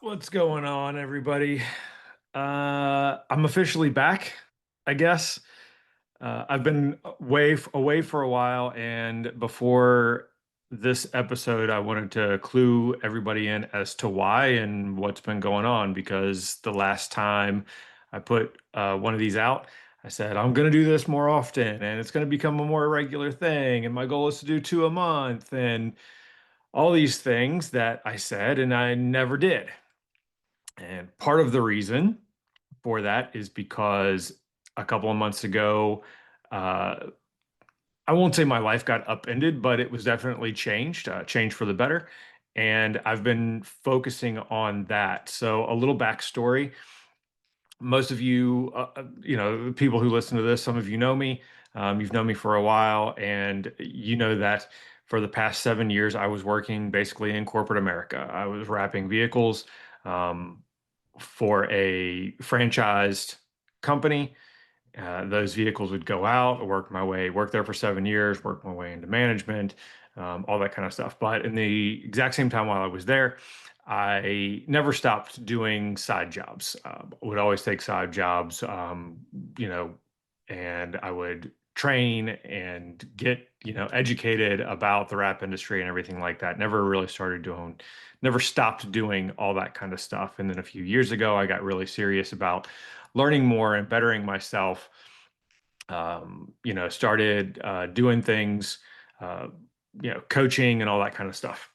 What's going on, everybody? I'm officially back, I guess. I've been away for a while, and before this episode, I wanted to clue everybody in as to why and what's been going on because the last time I put one of these out, I said I'm going to do this more often, and it's going to become a more regular thing, and my goal is to do two a month, and all these things that I said, and I never did. And part of the reason for that is because a couple of months ago, uh, I won't say my life got upended, but it was definitely changed for the better. And I've been focusing on that. So, a little backstory. Most of you, people who listen to this, some of you know me. You've known me for a while, and you know that for the past 7 years, I was working basically in corporate America. I was wrapping vehicles. Um, for a franchised company. Those vehicles would go out, work there for 7 years, work my way into management, all that kind of stuff. But in the exact same time while I was there, I never stopped doing side jobs. Would always take side jobs, you know, and I would train and get, educated about the rap industry and everything like that. Never stopped doing all that kind of stuff. And then a few years ago, I got really serious about learning more and bettering myself. Started doing things, uh, coaching and all that kind of stuff.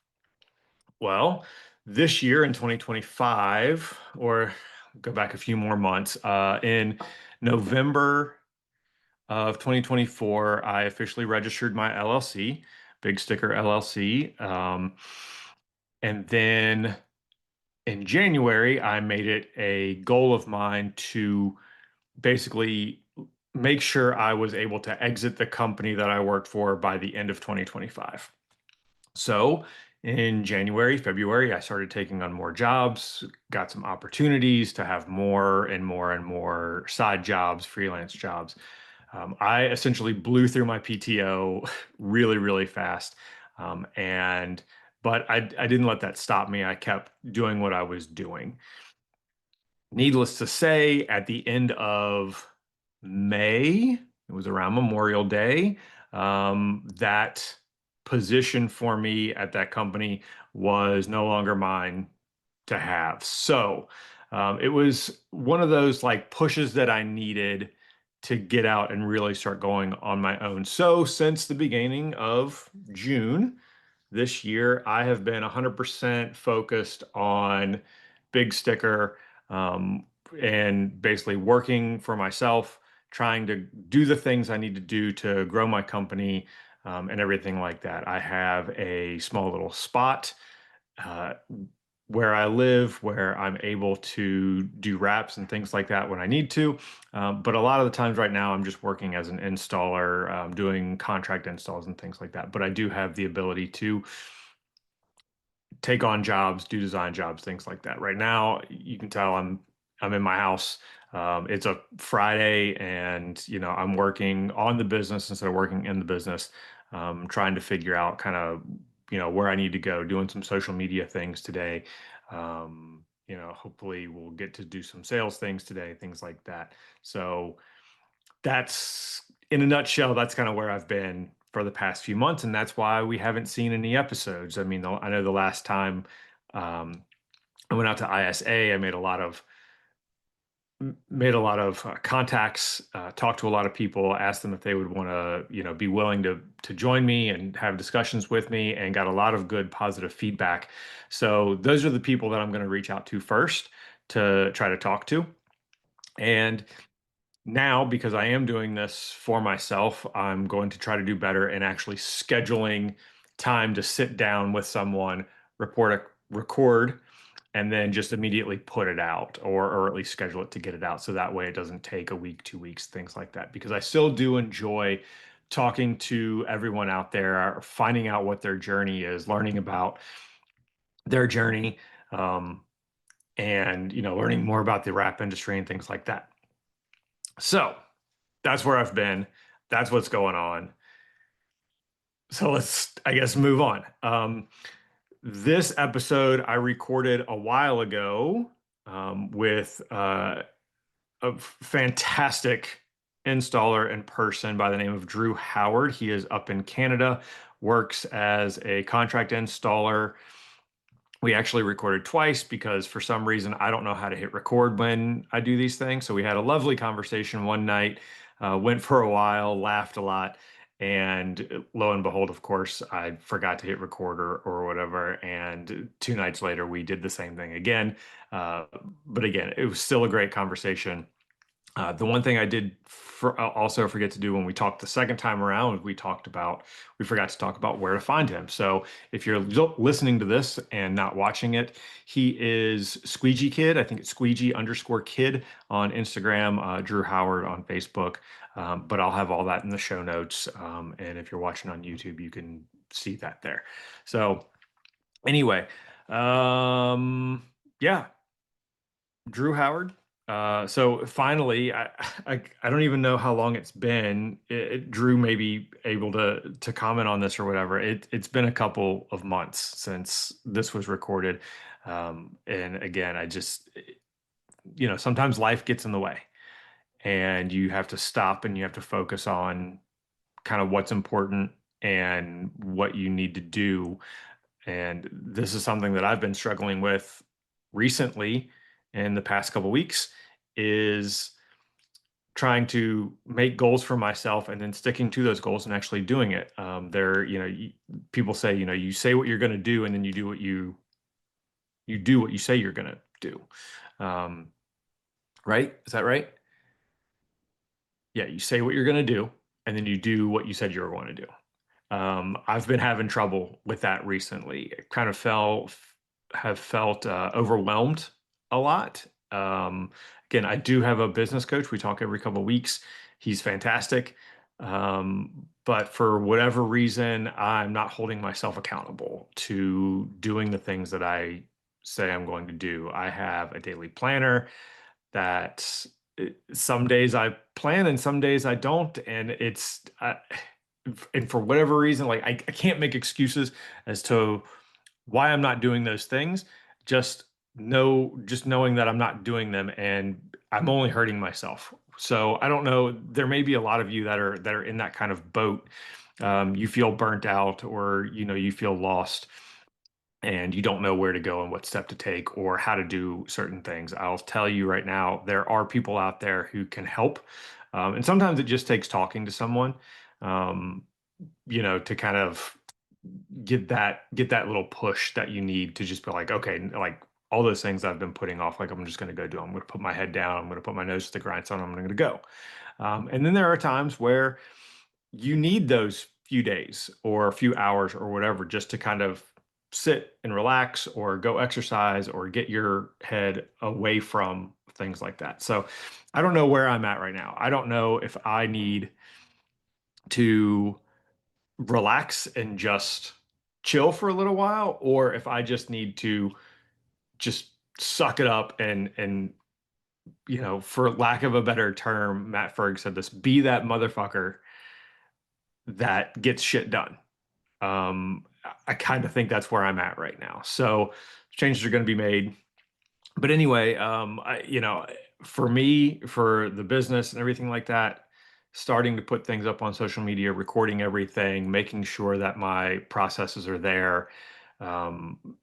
Well, this year in 2025, or go back a few more months, in November of 2024, I officially registered my LLC, Big Sticker LLC. And then in January, I made it a goal of mine to basically make sure I was able to exit the company that I worked for by the end of 2025. So in January, February, I started taking on more jobs, got some opportunities to have more and more and more side jobs, freelance jobs. I essentially blew through my PTO really, really fast. And but I didn't let that stop me. I kept doing what I was doing. Needless to say, at the end of May, it was around Memorial Day, that position for me at that company was no longer mine to have. So it was one of those like pushes that I needed to get out and really start going on my own. So since the beginning of June this year, I have been 100% focused on Big Sticker, and basically working for myself, trying to do the things I need to do to grow my company, and everything like that. I have a small little spot uh, where I live, where I'm able to do wraps and things like that when I need to. But a lot of the times right now, I'm just working as an installer, doing contract installs and things like that. But I do have the ability to take on jobs, do design jobs, things like that. Right now, you can tell I'm in my house. It's a Friday, and I'm working on the business instead of working in the business. Trying to figure out kind of where I need to go. Doing some social media things today. Hopefully we'll get to do some sales things today, things like that. So that's in a nutshell, that's kind of where I've been for the past few months, and that's why we haven't seen any episodes. I mean, I know the last time um, I went out to ISA, I made a lot of contacts, talked to a lot of people, asked them if they would want to, be willing to join me and have discussions with me, and got a lot of good positive feedback. So those are the people that I'm going to reach out to first to try to talk to. And now, because I am doing this for myself, I'm going to try to do better in actually scheduling time to sit down with someone, record, and then just immediately put it out, or at least schedule it to get it out. So that way it doesn't take a week, 2 weeks, things like that. Because I still do enjoy talking to everyone out there, finding out what their journey is, learning about their journey, um, and learning more about the rap industry and things like that. So that's where I've been. That's what's going on. So let's, I guess, move on. This episode I recorded a while ago with a fantastic installer in person by the name of Drew Howard. He is up in Canada, works as a contract installer. We actually recorded twice because for some reason I don't know how to hit record when I do these things. So we had a lovely conversation one night, went for a while, laughed a lot, and lo and behold, of course, I forgot to hit record or whatever. And 2 nights later, we did the same thing again. Uh, but again, it was still a great conversation. The one thing I did also forget to do when we talked the second time around, we forgot to talk about where to find him. So if you're listening to this and not watching it, he is Squeegee Kid. I think it's Squeegee_Kid on Instagram, Drew Howard on Facebook. But I'll have all that in the show notes. And if you're watching on YouTube, you can see that there. So anyway, yeah, Drew Howard. So finally, I don't even know how long it's been. Drew may be able to comment on this or whatever. It's been a couple of months since this was recorded, and again, sometimes life gets in the way, and you have to stop and you have to focus on kind of what's important and what you need to do. And this is something that I've been struggling with recently in the past couple weeks is trying to make goals for myself and then sticking to those goals and actually doing it. People say, you say what you're going to do and then you do what you say you're going to do. Um, right? Is that right? Yeah, you say what you're going to do and then you do what you said you were going to do. I've been having trouble with that recently. Have felt overwhelmed a lot. Again, I do have a business coach. We talk every couple of weeks. He's fantastic. But for whatever reason, I'm not holding myself accountable to doing the things that I say I'm going to do. I have a daily planner that some days I plan and some days I don't. And for whatever reason, like I can't make excuses as to why I'm not doing those things. Just just knowing that I'm not doing them and I'm only hurting myself. So I don't know. There may be a lot of you that are in that kind of boat. You feel burnt out, or you feel lost, and you don't know where to go and what step to take or how to do certain things. I'll tell you right now, there are people out there who can help, and sometimes it just takes talking to someone. Um, to kind of get that little push that you need to just be like, okay, like all those things I've been putting off, like I'm just going to go do. I'm going to put my head down. I'm going to put my nose to the grindstone. I'm going to go. And then there are times where you need those few days or a few hours or whatever just to kind of sit and relax or go exercise or get your head away from things like that. So I don't know where I'm at right now. I don't know if I need to relax and just chill for a little while, or if I just need to just suck it up and for lack of a better term, Matt Ferg said this, be that motherfucker that gets shit done. I kind of think that's where I'm at right now. So changes are going to be made. But anyway, for me, for the business and everything like that, starting to put things up on social media, recording everything, making sure that my processes are there,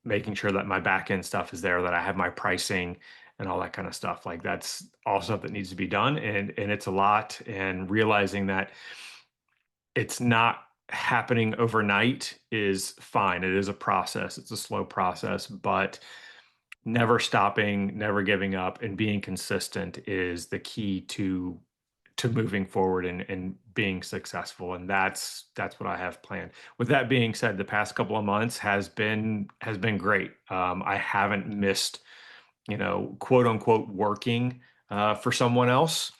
making sure that my back end stuff is there, that I have my pricing and all that kind of stuff. Like that's all stuff that needs to be done, and it's a lot. And realizing that it's not happening overnight is fine. It is a process. It's a slow process, but never stopping, never giving up, and being consistent is the key to moving forward and being successful. And that's what I have planned. With that being said, the past couple of months has been great. I haven't missed, quote unquote, working for someone else.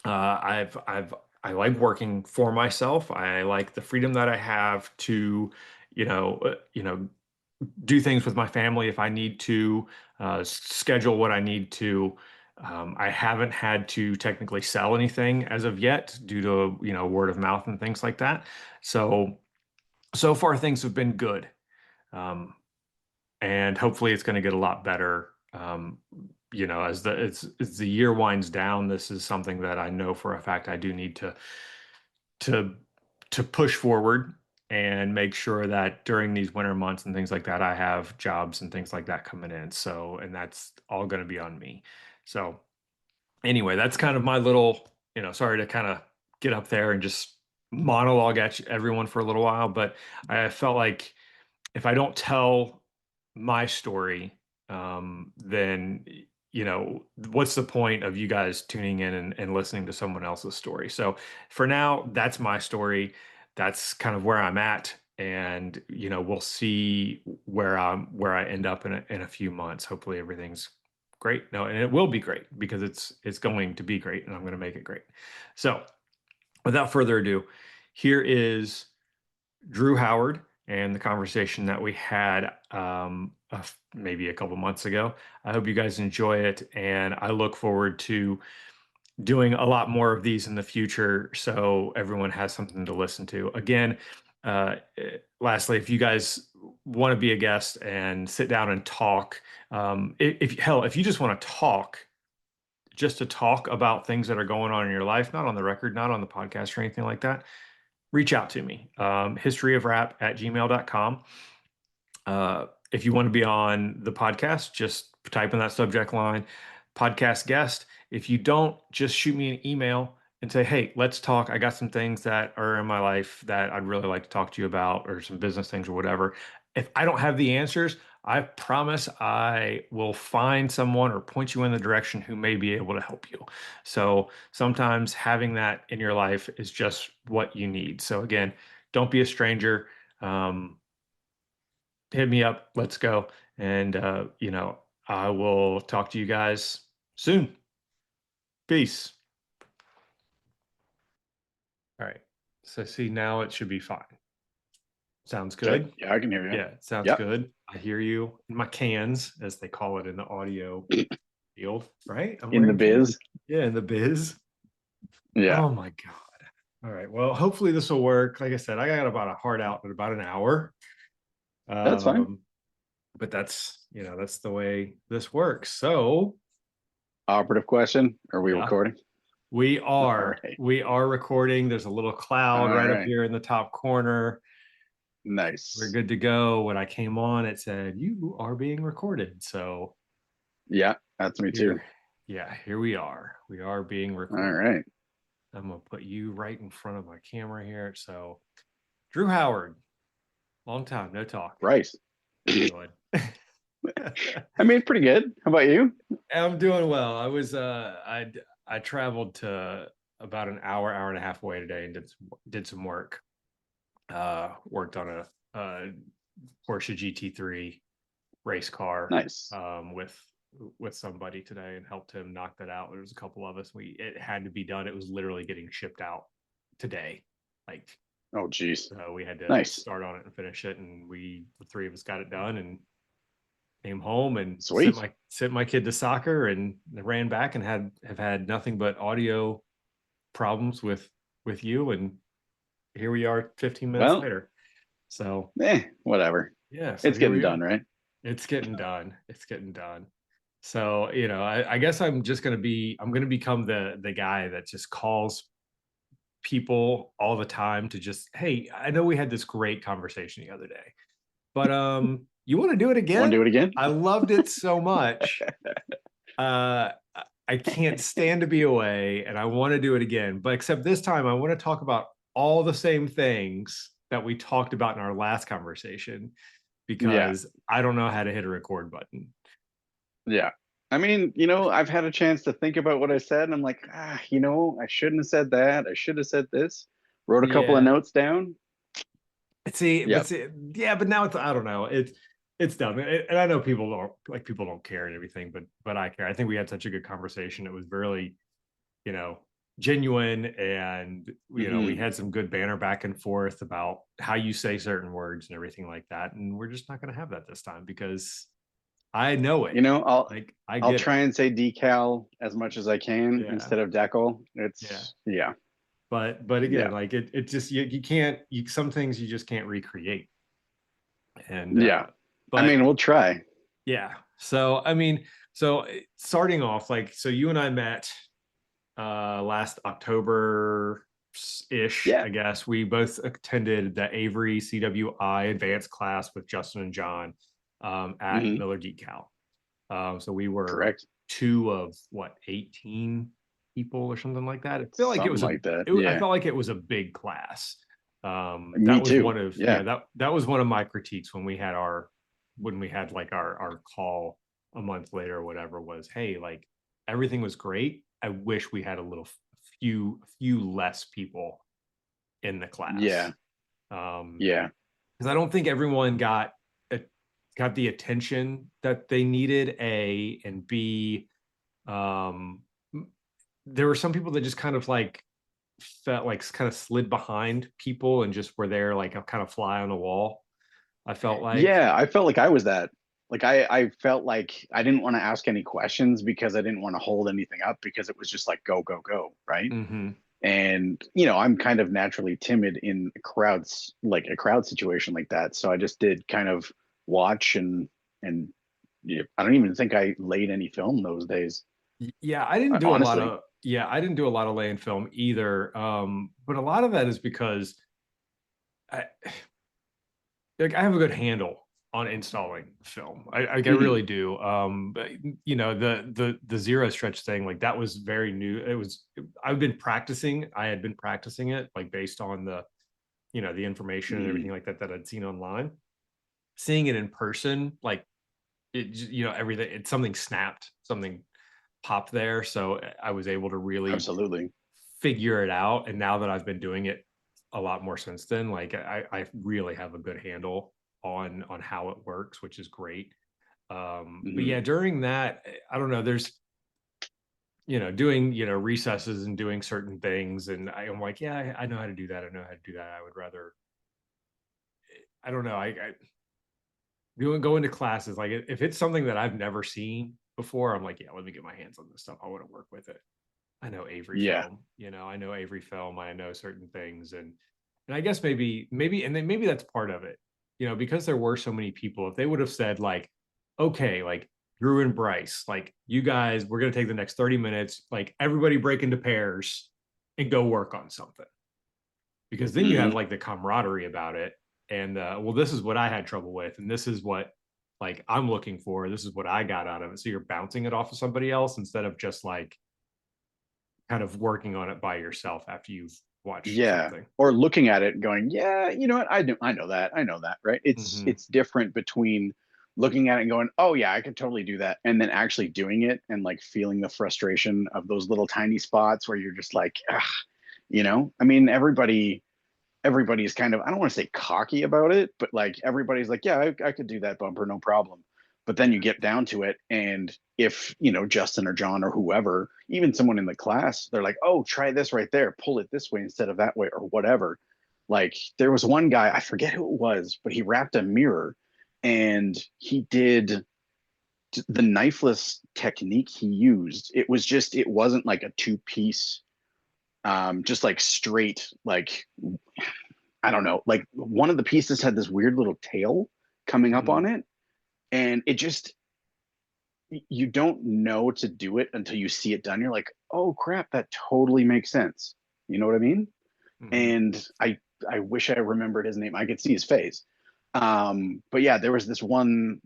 I like working for myself. I like the freedom that I have to, you know, uh, you know, do things with my family if I need to, schedule what I need to. I haven't had to technically sell anything as of yet due to, word of mouth and things like that. So far things have been good. Um, and hopefully it's going to get a lot better. As the year winds down, this is something that I know for a fact I do need to to push forward and make sure that during these winter months and things like that, I have jobs and things like that coming in. So, and that's all going to be on me. So, anyway, that's kind of my little, sorry to kind of get up there and just monologue at everyone for a little while, but I felt like if I don't tell my story, then what's the point of you guys tuning in and listening to someone else's story? So for now, that's my story. That's kind of where I'm at, and we'll see where I end up in a few months. Hopefully, everything's great. No, and it will be great because it's going to be great, and I'm going to make it great. So, without further ado, here is Drew Howard and the conversation that we had maybe a couple months ago. I hope you guys enjoy it, and I look forward to doing a lot more of these in the future so everyone has something to listen to. Again, lastly, if you guys want to be a guest and sit down and talk, if you just want to talk, just to talk about things that are going on in your life, not on the record, not on the podcast or anything like that, reach out to me. Historyofrap@gmail.com. If you want to be on the podcast, just type in that subject line, podcast guest. If you don't, just shoot me an email and say, hey, let's talk. I got some things that are in my life that I'd really like to talk to you about, or some business things or whatever. If I don't have the answers, I promise I will find someone or point you in the direction who may be able to help you. So sometimes having that in your life is just what you need. So again, don't be a stranger. Hit me up. Let's go. And, I will talk to you guys soon. Peace. All right. So see, now it should be fine. Sounds Okay. good. Yeah, I can hear you. Yeah, sounds Yep. good. I hear you in my cans, as they call it in the audio field, right? I'm In the wearing cans. biz. Yeah, in the biz. Yeah, Oh my God. All right. Well, hopefully this will work. Like I said, I got about a hard out in about an hour. that's fine. But that's the way this works. So Operative question. Are we yeah, recording? we All are. right. We are recording. There's a little All cloud right up right. here in the top corner. We're Nice. good to go. When I came on, it said you are being recorded. So Yeah, that's me too. here we are. We are being All recorded. right. I'm gonna put you right in front of my camera here. So Drew Howard, long time no talk. Brice. How you doing? I mean, pretty good. How about you? I'm doing well. I traveled to about an hour and a half away today and did some work. Worked on a Porsche GT3 race car Nice. with somebody today and helped him knock that out. There was a couple of us. It had to be done. It was literally getting shipped out today. Like, Oh, geez. so we had to Nice. start on it and finish it, and the three of us got it done and came home and Sweet. sent my kid to soccer and ran back and have had nothing but audio problems with you, and here we are 15 minutes Well, later. So whatever. yeah, so It's here getting we done, are. right? It's getting done. It's getting done. So, I guess I'm gonna become the guy that just calls people all the time to just, hey, I know we had this great conversation the other day, but you want to do it Want to do again? it again? I loved it so much. I can't stand to be away, and I want to do it again. But except this time, I want to talk about all the same things that we talked about in our last conversation Yeah. because I don't know how to hit a record button. Yeah. I mean, I've had a chance to think about what I said, and I'm like, I shouldn't have said that. I should have said this. Wrote a couple of Yeah. notes down. Yep. Yeah, but now I don't know. It's dumb, and I know people don't care and everything, but I care. I think we had such a good conversation. It was really, you know, genuine, and we Hmm. had some good banter back and forth about how you say certain words and everything like that. And we're just not going to have that this time because I know it. I'll Like I I'll get it. try and say decal as much as I can Yeah, instead of decal. yeah. It's yeah, But again, yeah, like it just you can't some things you just can't recreate. And yeah. I But mean, we'll try. yeah. So I mean, starting off, like, so you and I met last October ish, Yeah. I guess. We both attended the Avery CWI advanced class with Justin and John at Hmm. Miller Decal. So we were Correct. two of what, 18 people or something like that. Something like that. I Yeah. felt like it was a big class. Me That was too. one of, Yeah. that was one of my critiques when we had like our call a month later or whatever, was, hey, like, everything was great. I wish we had a few less people in the class. Yeah. Um, Yeah. because I don't think everyone got the attention that they needed. A and B, um, there were some people that just kind of like felt like kind of slid behind people and just were there like a kind of fly on the wall. I felt like. Yeah. I felt like I was that. Like I felt like I didn't want to ask any questions because I didn't want to hold anything up because it was just like go, go, go, right? Hmm. And I'm kind of naturally timid in crowds, like a crowd situation like that. So I just did kind of watch and yeah, I don't even think I laid any film those days. Yeah, I didn't do a lot Honestly. of yeah, I didn't do a lot of laying film either. But a lot of that is because I like I have a good handle on installing film. I Hmm. really do. But, the zero stretch thing, like, that was very new. I've been practicing. I had been practicing it, like, based on the information and Hmm. everything like that that I'd seen online. Seeing it in person, like, everything, it's something snapped, something popped there. So I was able to really Absolutely. figure it out. And now that I've been doing it a lot more since then, like, I really have a good handle on how it works, which is great. But Hmm. yeah, during that, I don't know, there's doing recesses and doing certain things, and I'm like, yeah, I know how to do that. I know how to do that. I would rather, I don't know, I go into classes, like, if it's something that I've never seen before, I'm like, yeah, let me get my hands on this stuff. I want to work with it. I know Avery Yeah. film, I know Avery film. I know certain things, and I guess and then maybe that's part of it, because there were so many people. If they would have said, like, okay, like, Drew and Brice, like, you guys, we're gonna take the next 30 minutes, like, everybody break into pairs and go work on something, because then you have Hmm. like the camaraderie about it. And well, this is what I had trouble with, and this is what, like, I'm looking for. This is what I got out of it. So you're bouncing it off of somebody else instead of just like kind of working on it by yourself after you've watched Yeah. something. Or looking at it and going, yeah, you know what? I know that, right? Hmm. It's different between looking at it and going, oh yeah, I could totally do that, and then actually doing it and like feeling the frustration of those little tiny spots where you're just like, ah, I mean, everybody's kind of, I don't want to say cocky about it, but like everybody's like, yeah, I could do that bumper, no problem. But then you Yeah. get down to it, and if Justin or John or whoever, even someone in the class, they're like, oh, try this right there, pull it this way instead of that way, or whatever. Like there was one guy, I forget who it was, but he wrapped a mirror, and he did the knifeless technique he used. It wasn't like a two-piece, just like straight, like, I don't know, like one of the pieces had this weird little tail coming up on Hmm. it. And it just, you don't know to do it until you see it done. You're like, oh crap, that totally makes sense. You know what I mean? Hmm. And I wish I remembered his name. I could see his face. But yeah, there was this one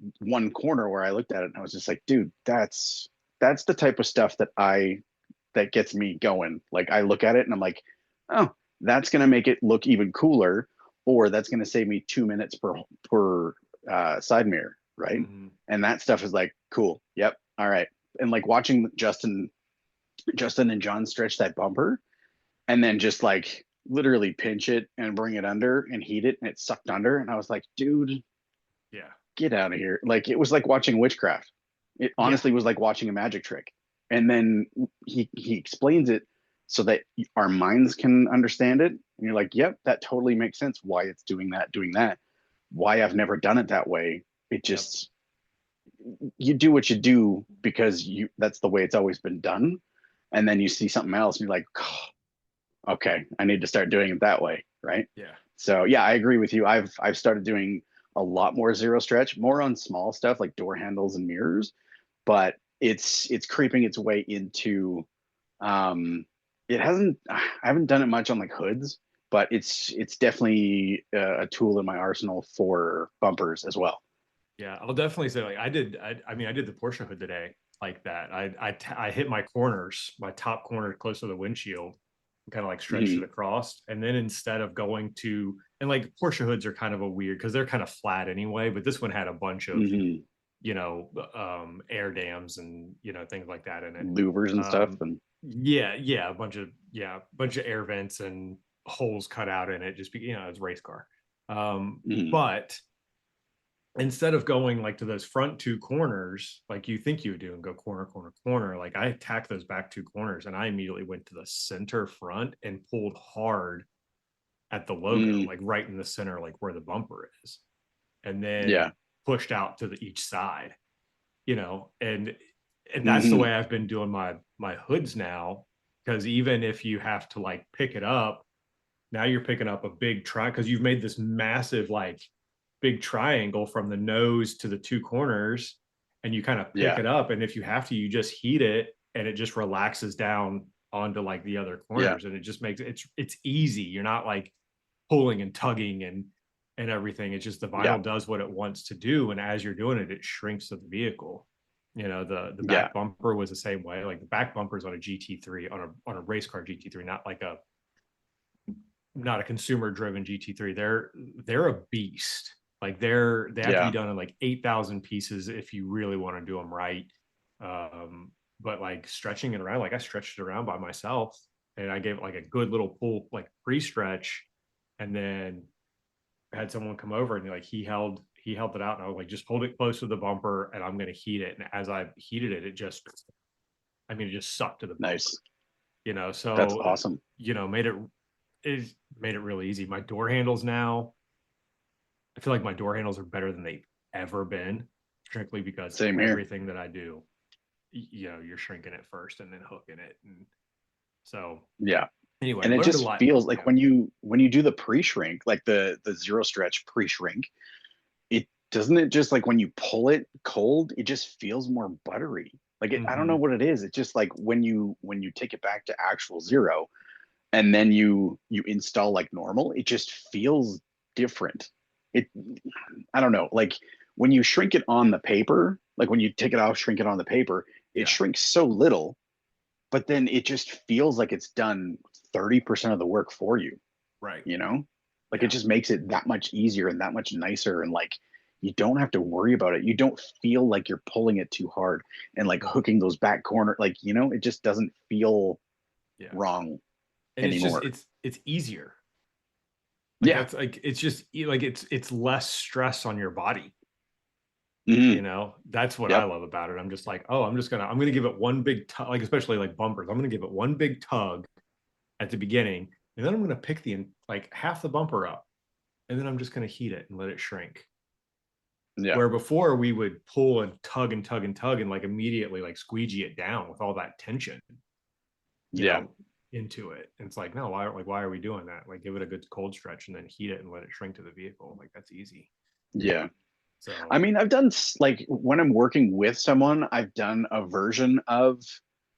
corner where I looked at it and I was just like, dude, that's the type of stuff that gets me going. Like I look at it and I'm like, oh, that's gonna make it look even cooler, or that's gonna save me 2 minutes per side mirror, right? Hmm. And that stuff is like cool. Yep. All right. And like watching Justin and John stretch that bumper, and then just like literally pinch it and bring it under and heat it, and it sucked under, and I was like, dude, Yeah. get out of here. Like it was like watching witchcraft. It Yeah. honestly was like watching a magic trick. And then he explains it so that our minds can understand it. And you're like, yep, that totally makes sense why it's doing that. Why I've never done it that way. It Yep. just, you do what you do because that's the way it's always been done. And then you see something else and you're like, oh, okay, I need to start doing it that way, right? Yeah. So yeah, I agree with you. I've started doing a lot more zero stretch, more on small stuff like door handles and mirrors, but it's creeping its way into um it hasn't I haven't done it much on like hoods, but it's definitely a tool in my arsenal for bumpers as well. Yeah, I'll definitely say like I mean I did the Porsche hood today like that. I hit my corners, my top corner close to the windshield, and kind of like stretched it Hmm. across. And then instead of going to and like Porsche hoods are kind of a weird because they're kind of flat anyway, but this one had a bunch of, Hmm. air dams and things like that in it. Louvers and stuff, Um, and yeah, a bunch of air vents and holes cut out in it. Just it's a race car. mhm. But instead of going like to those front two corners like you think you would do and go corner corner corner, like I attacked those back two corners and I immediately went to the center front and pulled hard at the logo, Mm, like right in the center, like where the bumper is, and then yeah. pushed out to the each side, and that's the Hmm. way I've been doing my hoods now. Because even if you have to like pick it up, now you're picking up a big try because you've made this massive like big triangle from the nose to the two corners, and you kind of pick Yeah. it up, and if you have to you just heat it and it just relaxes down onto like the other Yeah. corners, and it just makes it's easy. You're not like pulling and tugging and everything. It's just the Yeah. vinyl does what it wants to do, and as you're doing it, it shrinks to the vehicle. The Yeah. back bumper was the same way. Like the back bumpers on a GT3, on a race car GT3, not a consumer driven GT3. They're a beast. Like they have to be Yeah. done in like 8,000 pieces if you really want to do them right. But like stretching it around, like I stretched it around by myself, and I gave it like a good little pull, like pre-stretch, and then had someone come over and like he held it out, and I was like, just hold it close to the bumper, and I'm gonna heat it. And as I heated it, it just sucked to the bumper. Nice. That's So awesome. made it really easy. My door handles now, I feel like my door handles are better than they've ever been, strictly because Same here. everything that I do, you're shrinking it first and then hooking it. And so Yeah. anyway, And it learned a just lot. feels like Yeah. when you do the pre-shrink, like the zero stretch pre-shrink, it doesn't it just like when you pull it cold, it just feels more buttery. Like I don't know Mm-hmm. what it is. It's just like when you take it back to actual zero and then you install like normal, it just feels different. It I don't know. Like when you shrink it on the paper, like when you take it off, shrink it on the paper, it Yeah. shrinks so little, but then it just feels like it's done 30% of the work for you, Right. you know? Like it Yeah. just makes it that much easier and that much nicer, and like you don't have to worry about it. You don't feel like you're pulling it too hard and like No. hooking those back corner, like it just doesn't feel Yeah. wrong And it's just anymore. it's easier. Like Yeah. that's like it's just like it's less stress on your body. Hmm. That's what I Yep. love about it. I'm just like, oh, I'm gonna give it one big tug, like especially like bumpers. I'm gonna give it one big tug at the beginning, and then I'm gonna pick the like half the bumper up, and then I'm just gonna heat it and let it shrink. Yeah. Where before we would pull and tug and tug and tug and like immediately like squeegee it down with all that tension, you Yeah. know, into it. And it's like, no, why are we doing that? Like give it a good cold stretch and then heat it and let it shrink to the vehicle. Like that's easy. Yeah. I So mean, I've done like when I'm working with someone, I've done a version of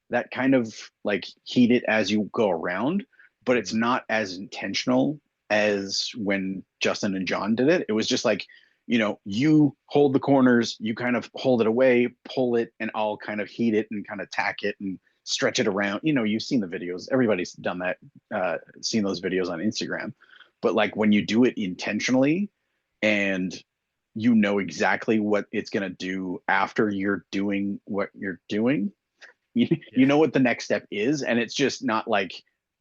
that kind of like heat it as you go around, but it's mhm. not as intentional as when Justin and John did it. It was just like, you hold the corners, you kind of hold it away, pull it, and I'll kind of heat it and kind of tack it and stretch it around. You've seen the videos. Everybody's done that, seen those videos on Instagram. But like when you do it intentionally, and you know exactly what it's going to do after you're doing what you're doing. You Yeah, know what the next step is, and it's just not like,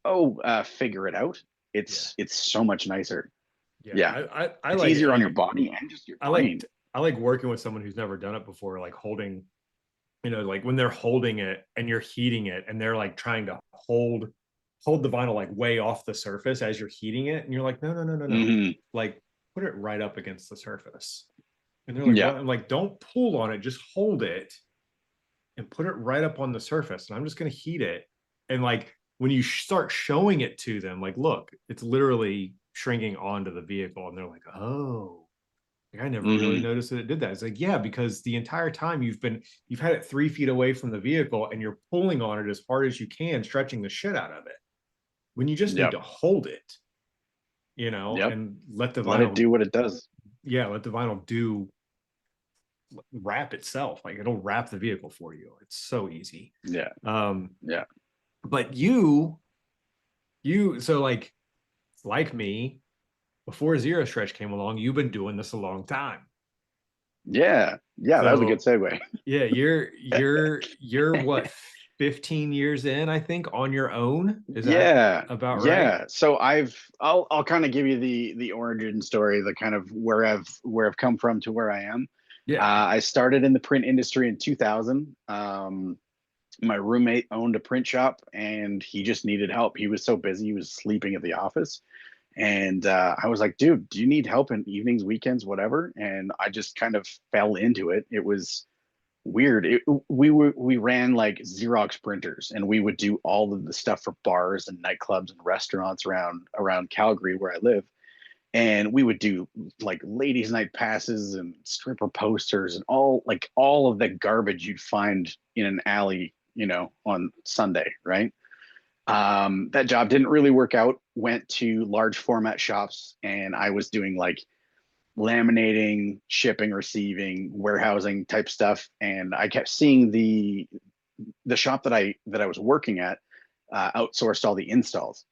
oh, figure it out. yeah, It's so much nicer. yeah. Yeah, I it's like it. easier on Like your body and just your I brain. like I like working with someone who's never done it before, like holding, like when they're holding it and you're heating it and they're like trying to hold the vinyl like way off the surface as you're heating it. And you're like, no, no, no, no, no. Hmm. Like put it right up against the surface. And they're like, Yeah, what? I'm like, don't pull on it, just hold it and put it right up on the surface. And I'm just gonna heat it. And like when you start showing it to them, like, look, it's literally shrinking onto the vehicle. And they're like, oh. Like, I never really Hmm. noticed that it did that. It's like, yeah, because the entire time you've had it 3 feet away from the vehicle and you're pulling on it as hard as you can, stretching the shit out of it. When you just need Yep. to hold it, Yep. and let the Let it vinyl, do what it does. yeah, let the vinyl do wrap itself. Like, it'll wrap the vehicle for you. It's so easy. Yeah. Um, Yeah. but so like me, before Zero Stretch came along, you've been doing this a long time. Yeah. Yeah. That was a good So segue. yeah, you're what, 15 years in, I think, on your own. Is that Yeah. about right? Yeah. So I'll kind of give you the origin story, the kind of where I've come from to where I am. Yeah. I started in the print industry in 2000. My roommate owned a print shop and he just needed help. He was so busy, he was sleeping at the office. And I was like, dude, do you need help in evenings, weekends, whatever? And I just kind of fell into it. It was weird. We ran like Xerox printers, and we would do all of the stuff for bars and nightclubs and restaurants around Calgary where I live. And we would do like ladies' night passes and stripper posters and all of the garbage you'd find in an alley, on Sunday, right? That job didn't really work out. Went to large format shops, and I was doing like laminating, shipping, receiving, warehousing type stuff. And I kept seeing the shop that I was working at outsourced all the installs.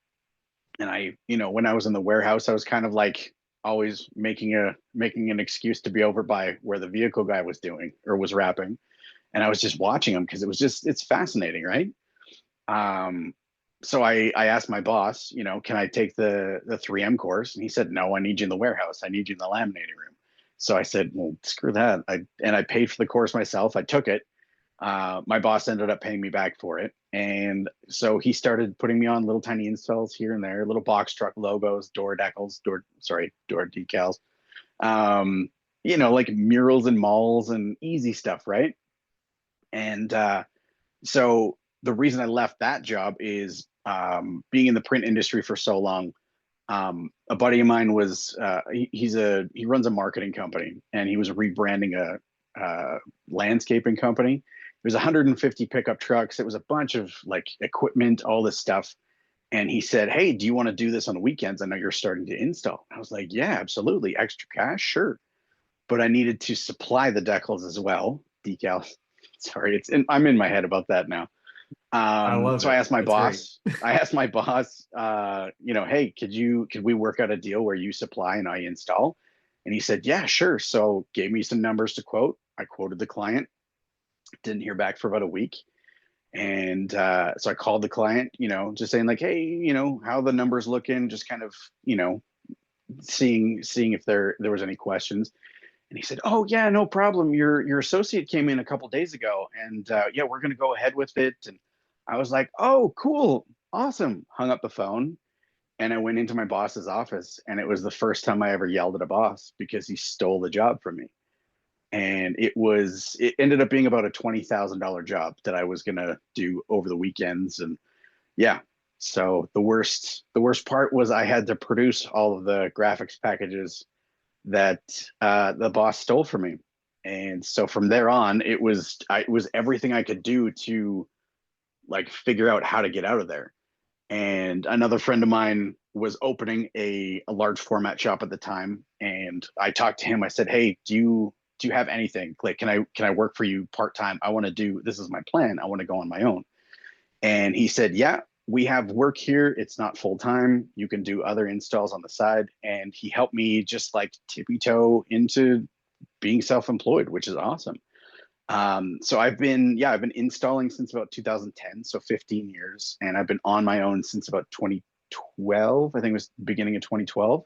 And when I was in the warehouse, I was kind of like always making an excuse to be over by where the vehicle guy was doing or was wrapping, and I was just watching him because it's fascinating, right? Um, so I asked my boss, can I take the 3M course? And he said, no, I need you in the warehouse. I need you in the laminating room. So I said, well, screw that. I paid for the course myself. I took it. My boss ended up paying me back for it. And so he started putting me on little tiny installs here and there, little box truck logos, door decals, door decals, um, like murals and malls and easy stuff, right? And so the reason I left that job is being in the print industry for so long. A buddy of mine was he runs a marketing company, and he was rebranding a landscaping company. It was 150 pickup trucks. It was a bunch of like equipment, all this stuff. And he said, "Hey, do you want to do this on the weekends? I know you're starting to install." I was like, "Yeah, absolutely. Extra cash, sure." But I needed to supply the decals as well, decals. Sorry, I'm in my head about that now. I love So I it. asked my It's great. boss, hey, could we work out a deal where you supply and I install? And he said, yeah, sure. So gave me some numbers to quote. I quoted the client, didn't hear back for about a week. And so I called the client, just saying like, hey, how the numbers looking, just kind of, seeing if there was any questions. And he said, "Oh yeah, no problem. Your associate came in a couple days ago, and yeah, we're going to go ahead with it." And I was like, "Oh, cool, awesome." Hung up the phone, and I went into my boss's office, and it was the first time I ever yelled at a boss because he stole the job from me. And it ended up being about a $20,000 job that I was going to do over the weekends, and yeah. So the worst part was I had to produce all of the graphics packages that the boss stole from me. And so from there on, it was everything I could do to like figure out how to get out of there. And another friend of mine was opening a large format shop at the time, and I talked to him. I said, "Hey, do you have anything? Like, can I work for you part time? I want to do this is my plan. I want to go on my own." And he said, "Yeah, we have work here. It's not full time. You can do other installs on the side." And he helped me just like tippy toe into being self employed, which is awesome. So I've been installing since about 2010, so 15 years, and I've been on my own since about 2012. I think it was the beginning of 2012.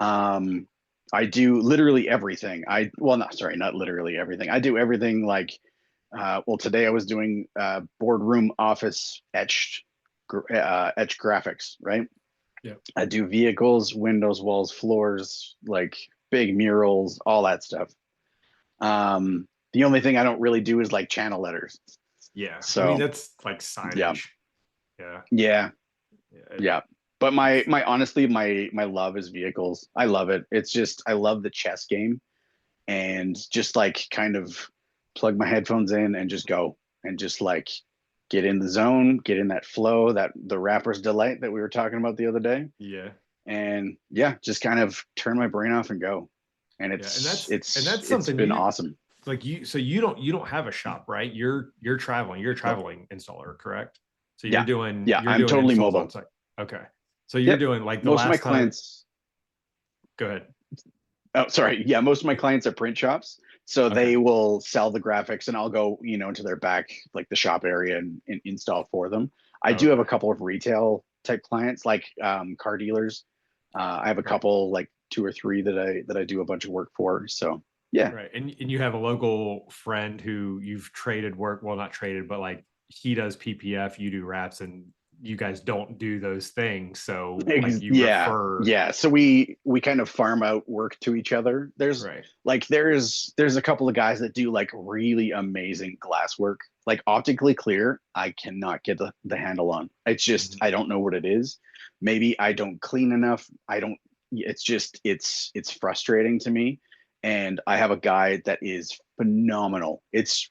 Um, I do literally everything. Not sorry, not literally everything. I do everything like today I was doing boardroom office etched graphics, right? Yeah. I do vehicles, windows, walls, floors, like big murals, all that stuff. The only thing I don't really do is like channel letters. Yeah. I mean, So that's like yeah, signage. Yeah. yeah, Yeah. yeah. But my honestly, my love is vehicles. I love it. It's just I love the chess game and just like kind of plug my headphones in and just go and just like get in the zone, get in that flow, that the rapper's delight that we were talking about the other day. Yeah. And yeah, just kind of turn my brain off and go. And Yeah. And that's it's something been you awesome. like you so you don't have a shop, right? You're a Nope. traveling installer, correct? So Yeah. Yeah. you're I'm doing totally installs on mobile. site. Okay. So you're Yep. doing like the Most of my last time. clients, Go ahead. oh, sorry. Yeah. Most of my clients are print shops. So Okay. they will sell the graphics and I'll go, into their back, like the shop area and install for them. I do have Okay. a couple of retail type clients, like car dealers. I have a Right. couple, like two or three that I do a bunch of work for. So yeah, Right. And you have a local friend who you've traded work, well, not traded, but like he does PPF, you do wraps, and you guys don't do those things. So like you Yeah, refer, yeah. So we kind of farm out work to each other. right. There's a couple of guys that do like really amazing glass work, like optically clear. I cannot get the handle on. It's just Mhm. I don't know what it is. Maybe I don't clean enough. I don't. It's just it's frustrating to me. And I have a guy that is phenomenal. It's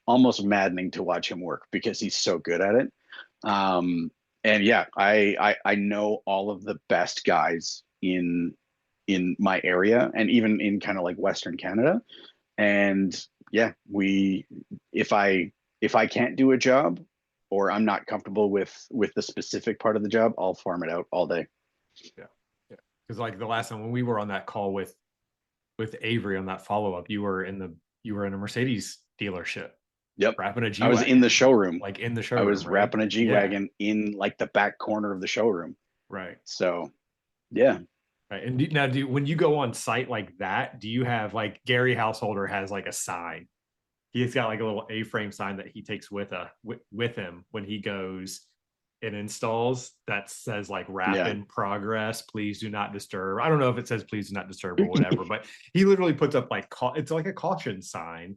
almost maddening to watch him work because he's so good at it. Um, and yeah, I know all of the best guys in my area and even in kind of like Western Canada. And yeah, we if I if I can't do a job or I'm not comfortable with the specific part of the job, I'll farm it out all day. Yeah. Yeah. Because like the last time when we were on that call with Avery on that follow up, you were in a Mercedes dealership Yep. wrapping a I was in the G-Wagon, showroom. like in the I showroom, was right? wrapping a Yeah. G-Wagon in like the back corner of the showroom. Right. So yeah. Right. And now, when you go on site like that, do you have like Gary Householder has like a sign? He's got like a little A-frame sign that he takes with him when he goes and installs that says like wrap Yeah. in progress. Please do not disturb. I don't know if it says please do not disturb or whatever, but he literally puts up like it's like a caution sign.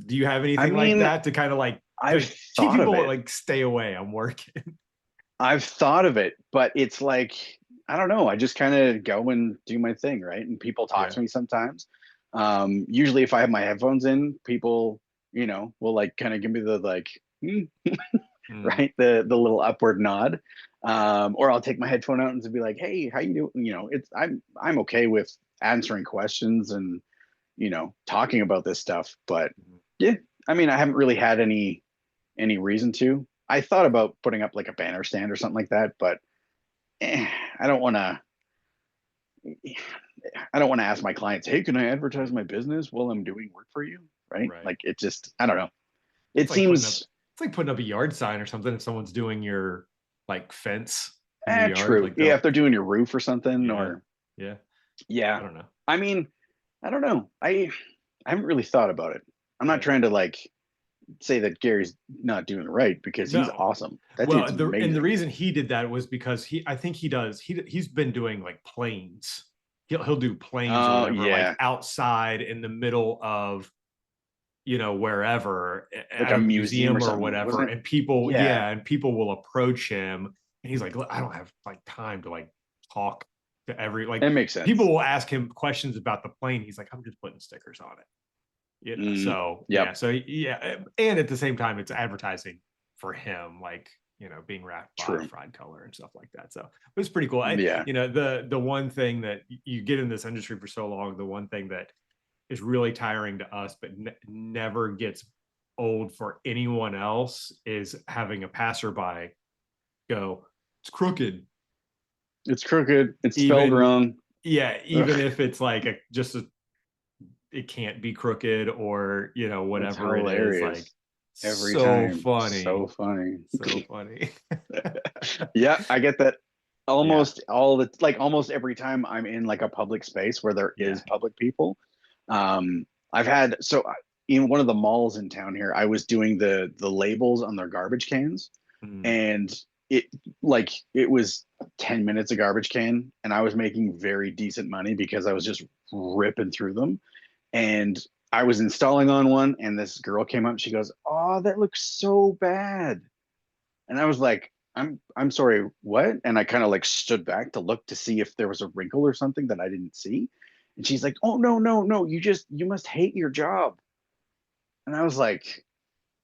Do you have I anything like mean, that to kind of I've like keep thought of people it. like stay away? I'm working. I've thought of it, but it's like, I don't know. I just kind of go and do my thing, right? And people talk Yeah. to me sometimes. Usually, if I have my headphones in, people, will like kind of give me the like, "Hmm," Mm, right, the little upward nod. Or I'll take my headphone out and be like, "Hey, how you doing?" It's I'm okay with answering questions and talking about this stuff, but mm. yeah, I mean, I haven't really had any reason to. I thought about putting up like a banner stand or something like that, but I don't want to. I don't want to ask my clients, "Hey, can I advertise my business while I'm doing work for you?" Right? Right. Like it just, I don't know. It's It like seems putting up a yard sign or something if someone's doing your like fence in your yard. true. Like Yeah, if they'll they're doing your roof or something, yeah. or Yeah. I yeah. don't know. I mean, I don't know. I haven't really thought about it. I'm not Yeah. trying to like say that Gary's not doing it right because he's No. awesome. That dude's Well, the amazing. reason he did that was because I think he's been doing like planes. He'll do planes or Oh whatever, like yeah, outside in the middle of wherever like at a a museum or museum or something, whatever, wasn't it? and people, Yeah, yeah, and people will approach him, and he's like, "Look, I don't have like time to like talk to it makes people sense. will ask him questions about the plane. He's like, I'm just putting stickers on it. Mm, So yep. yeah, so yeah, and at the same time, it's advertising for him, like being wrapped by True. Fried Color and stuff like that. So it was pretty cool. Yeah. The one thing that you get in this industry for so long, the one thing that is really tiring to us, but never gets old for anyone else, is having a passerby go, "It's crooked," It's crooked. It's spelled even wrong. yeah, even Ugh, if it's like just a it can't be crooked or it's whatever it is, like hilarious every so time. So funny, funny. so funny. Yeah, I get that Yeah, almost every time I'm in like a public space where there yeah. is public people. I've had so in one of the malls in town here, I was doing the labels on their garbage cans, Mm, and it it was 10 minutes a garbage can, and I was making very decent money because I was just ripping through them. And I was installing on one, and this girl came up. She goes, "Oh, that looks so bad." And I was like, I'm sorry, what? And I kind of like stood back to look to see if there was a wrinkle or something that I didn't see. And she's like, "Oh no, no, no, you must hate your job." And I was like,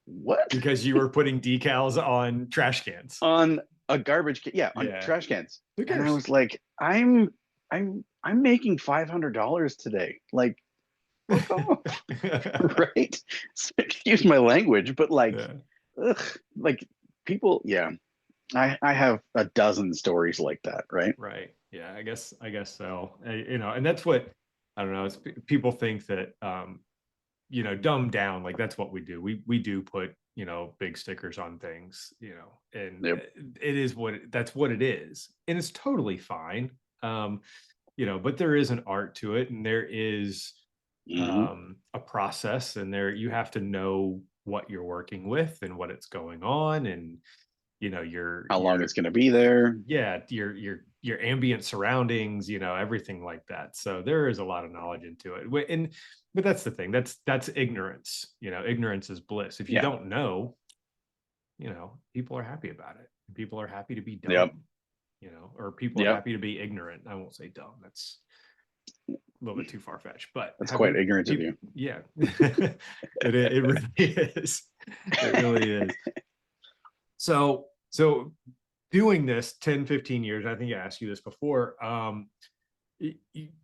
"What?" Because you were putting decals on trash cans. On a garbage can, yeah, on Yeah. trash cans. Who And I cares? was like, I'm making $500 today. Like, fuck off. Right? So, excuse my language, but like, Yeah. ugh, like people, yeah. I have a dozen stories like that, right? Right. Yeah. I guess so. And that's what I don't know. People think that dumb down. Like that's what we do. We do put big stickers on things. And Yep. it is that's what it is, and it's totally fine. Um, but there is an art to it, and there is Hmm. a process, and there you have to know what you're working with and what it's going on, and How long your it's going to be there. yeah your ambient surroundings, everything like that. So there is a lot of knowledge into it. But that's the thing, that's ignorance. Ignorance is bliss. If you Yeah. don't know, people are happy about it. People are happy to be Yep. dumb, or people are Yep. happy to be ignorant. I won't say dumb, that's a little bit too far-fetched, but That's quite having ignorant of people, you. yeah. It really is. It really is. So doing this 10, 15 years, I think I asked you this before.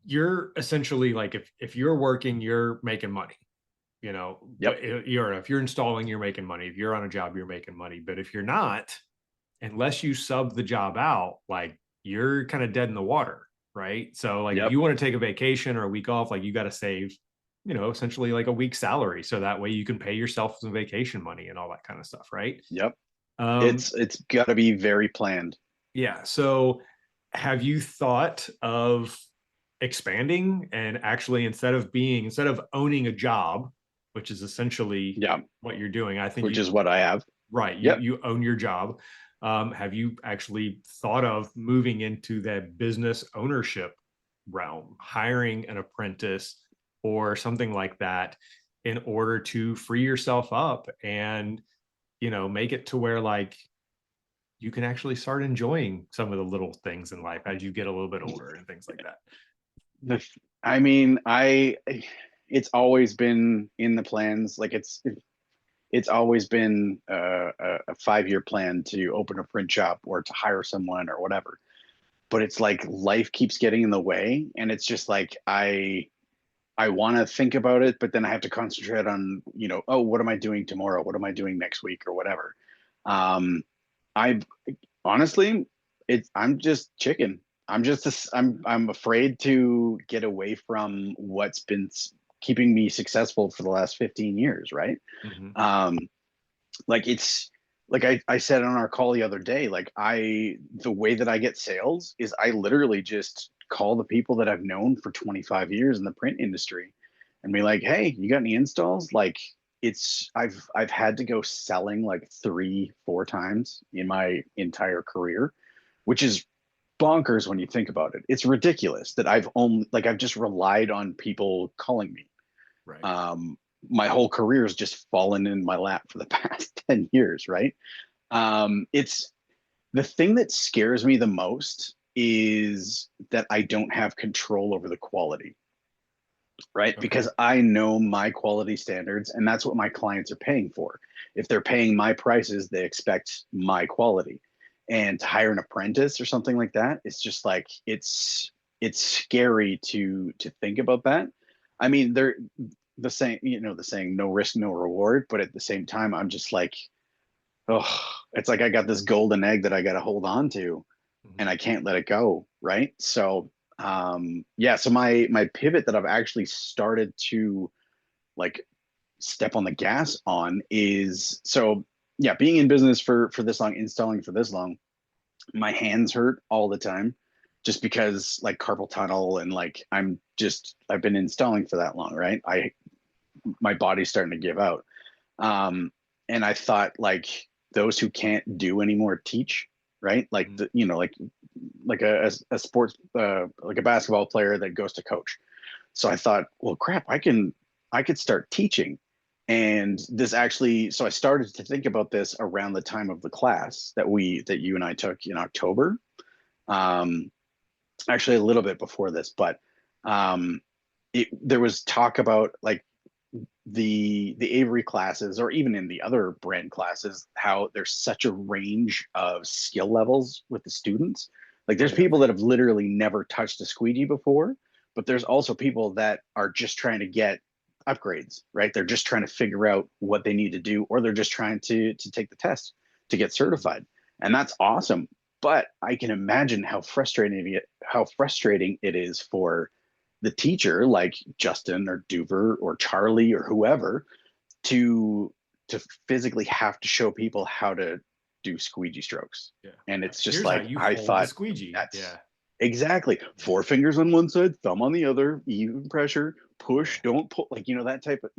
You're essentially like, if you're working, you're making money, but Yep. if you're installing, you're making money. If you're on a job, you're making money. But if you're not, unless you sub the job out, like you're kind of dead in the water, right? So like if Yep. you want to take a vacation or a week off, like you got to save, essentially like a week's salary. So that way you can pay yourself some vacation money and all that kind of stuff, right? Yep. Um, It's got to be very planned. yeah. So have you thought of expanding and actually instead of owning a job, which is essentially Yeah. what you're doing, I think Which you is what I have. right, Yep. you own your job. Have you actually thought of moving into that business ownership realm, hiring an apprentice or something like that in order to free yourself up and make it to where like you can actually start enjoying some of the little things in life as you get a little bit older and things like that. The, I mean, it's always been in the plans. Like it's always been a 5 year plan to open a print shop or to hire someone or whatever. But it's like life keeps getting in the way, and it's just like I want to think about it, but then I have to concentrate on, oh, what am I doing tomorrow? What am I doing next week or whatever? Um, I honestly, I'm just chicken. I'm afraid to get away from what's been keeping me successful for the last 15 years, right? Mm-hmm. Um, like it's like I said on our call the other day, like the way that I get sales is I literally just call the people that I've known for 25 years in the print industry and be like, hey, you got any installs? Like I've had to go selling like 3 4 times in my entire career, which is bonkers when you think about it. It's ridiculous that I've just relied on people calling me. Right. um, my whole career has just fallen in my lap for the past 10 years, right? It's the thing that scares me the most is that I don't have control over the quality, right? Okay. Because I know my quality standards and that's what my clients are paying for. If they're paying my prices, they expect my quality. And to hire an apprentice or something like that, it's just like it's scary to think about that. I mean, they're the saying no risk, no reward, but at the same time, I'm just like, oh, it's like I got this golden egg that I got to hold on to and Mm-hmm. I can't let it go, right? So yeah, so my pivot that I've actually started to like step on the gas on is, so yeah, being in business for this long, installing for this long, my hands hurt all the time just because like carpal tunnel and like I've been installing for that long, right? My body's starting to give out. Um, and I thought like those who can't do anymore teach, right? Like Mm-hmm. like a sports like a basketball player that goes to coach. So I thought, well, crap, I could start teaching. And this actually, so I started to think about this around the time of the class that you and I took in October. Um, Actually, a little bit before this, but um, there was talk about like the Avery classes, or even in the other brand classes, how there's such a range of skill levels with the students. Like Oh there's yeah. people that have literally never touched a squeegee before, but there's also people that are just trying to get upgrades, right? They're just trying to figure out what they need to do, or they're just trying to take the test to get certified. And that's awesome. But I can imagine how frustrating it is for the teacher, like Justin or Duver or Charlie or whoever, to to physically have to show people how to do squeegee strokes. Yeah. And Yeah. it's just Here's how like you I hold the thought squeegee. that's Yeah. exactly four fingers on one side, thumb on the other, even pressure, push, Yeah. don't pull, like that type of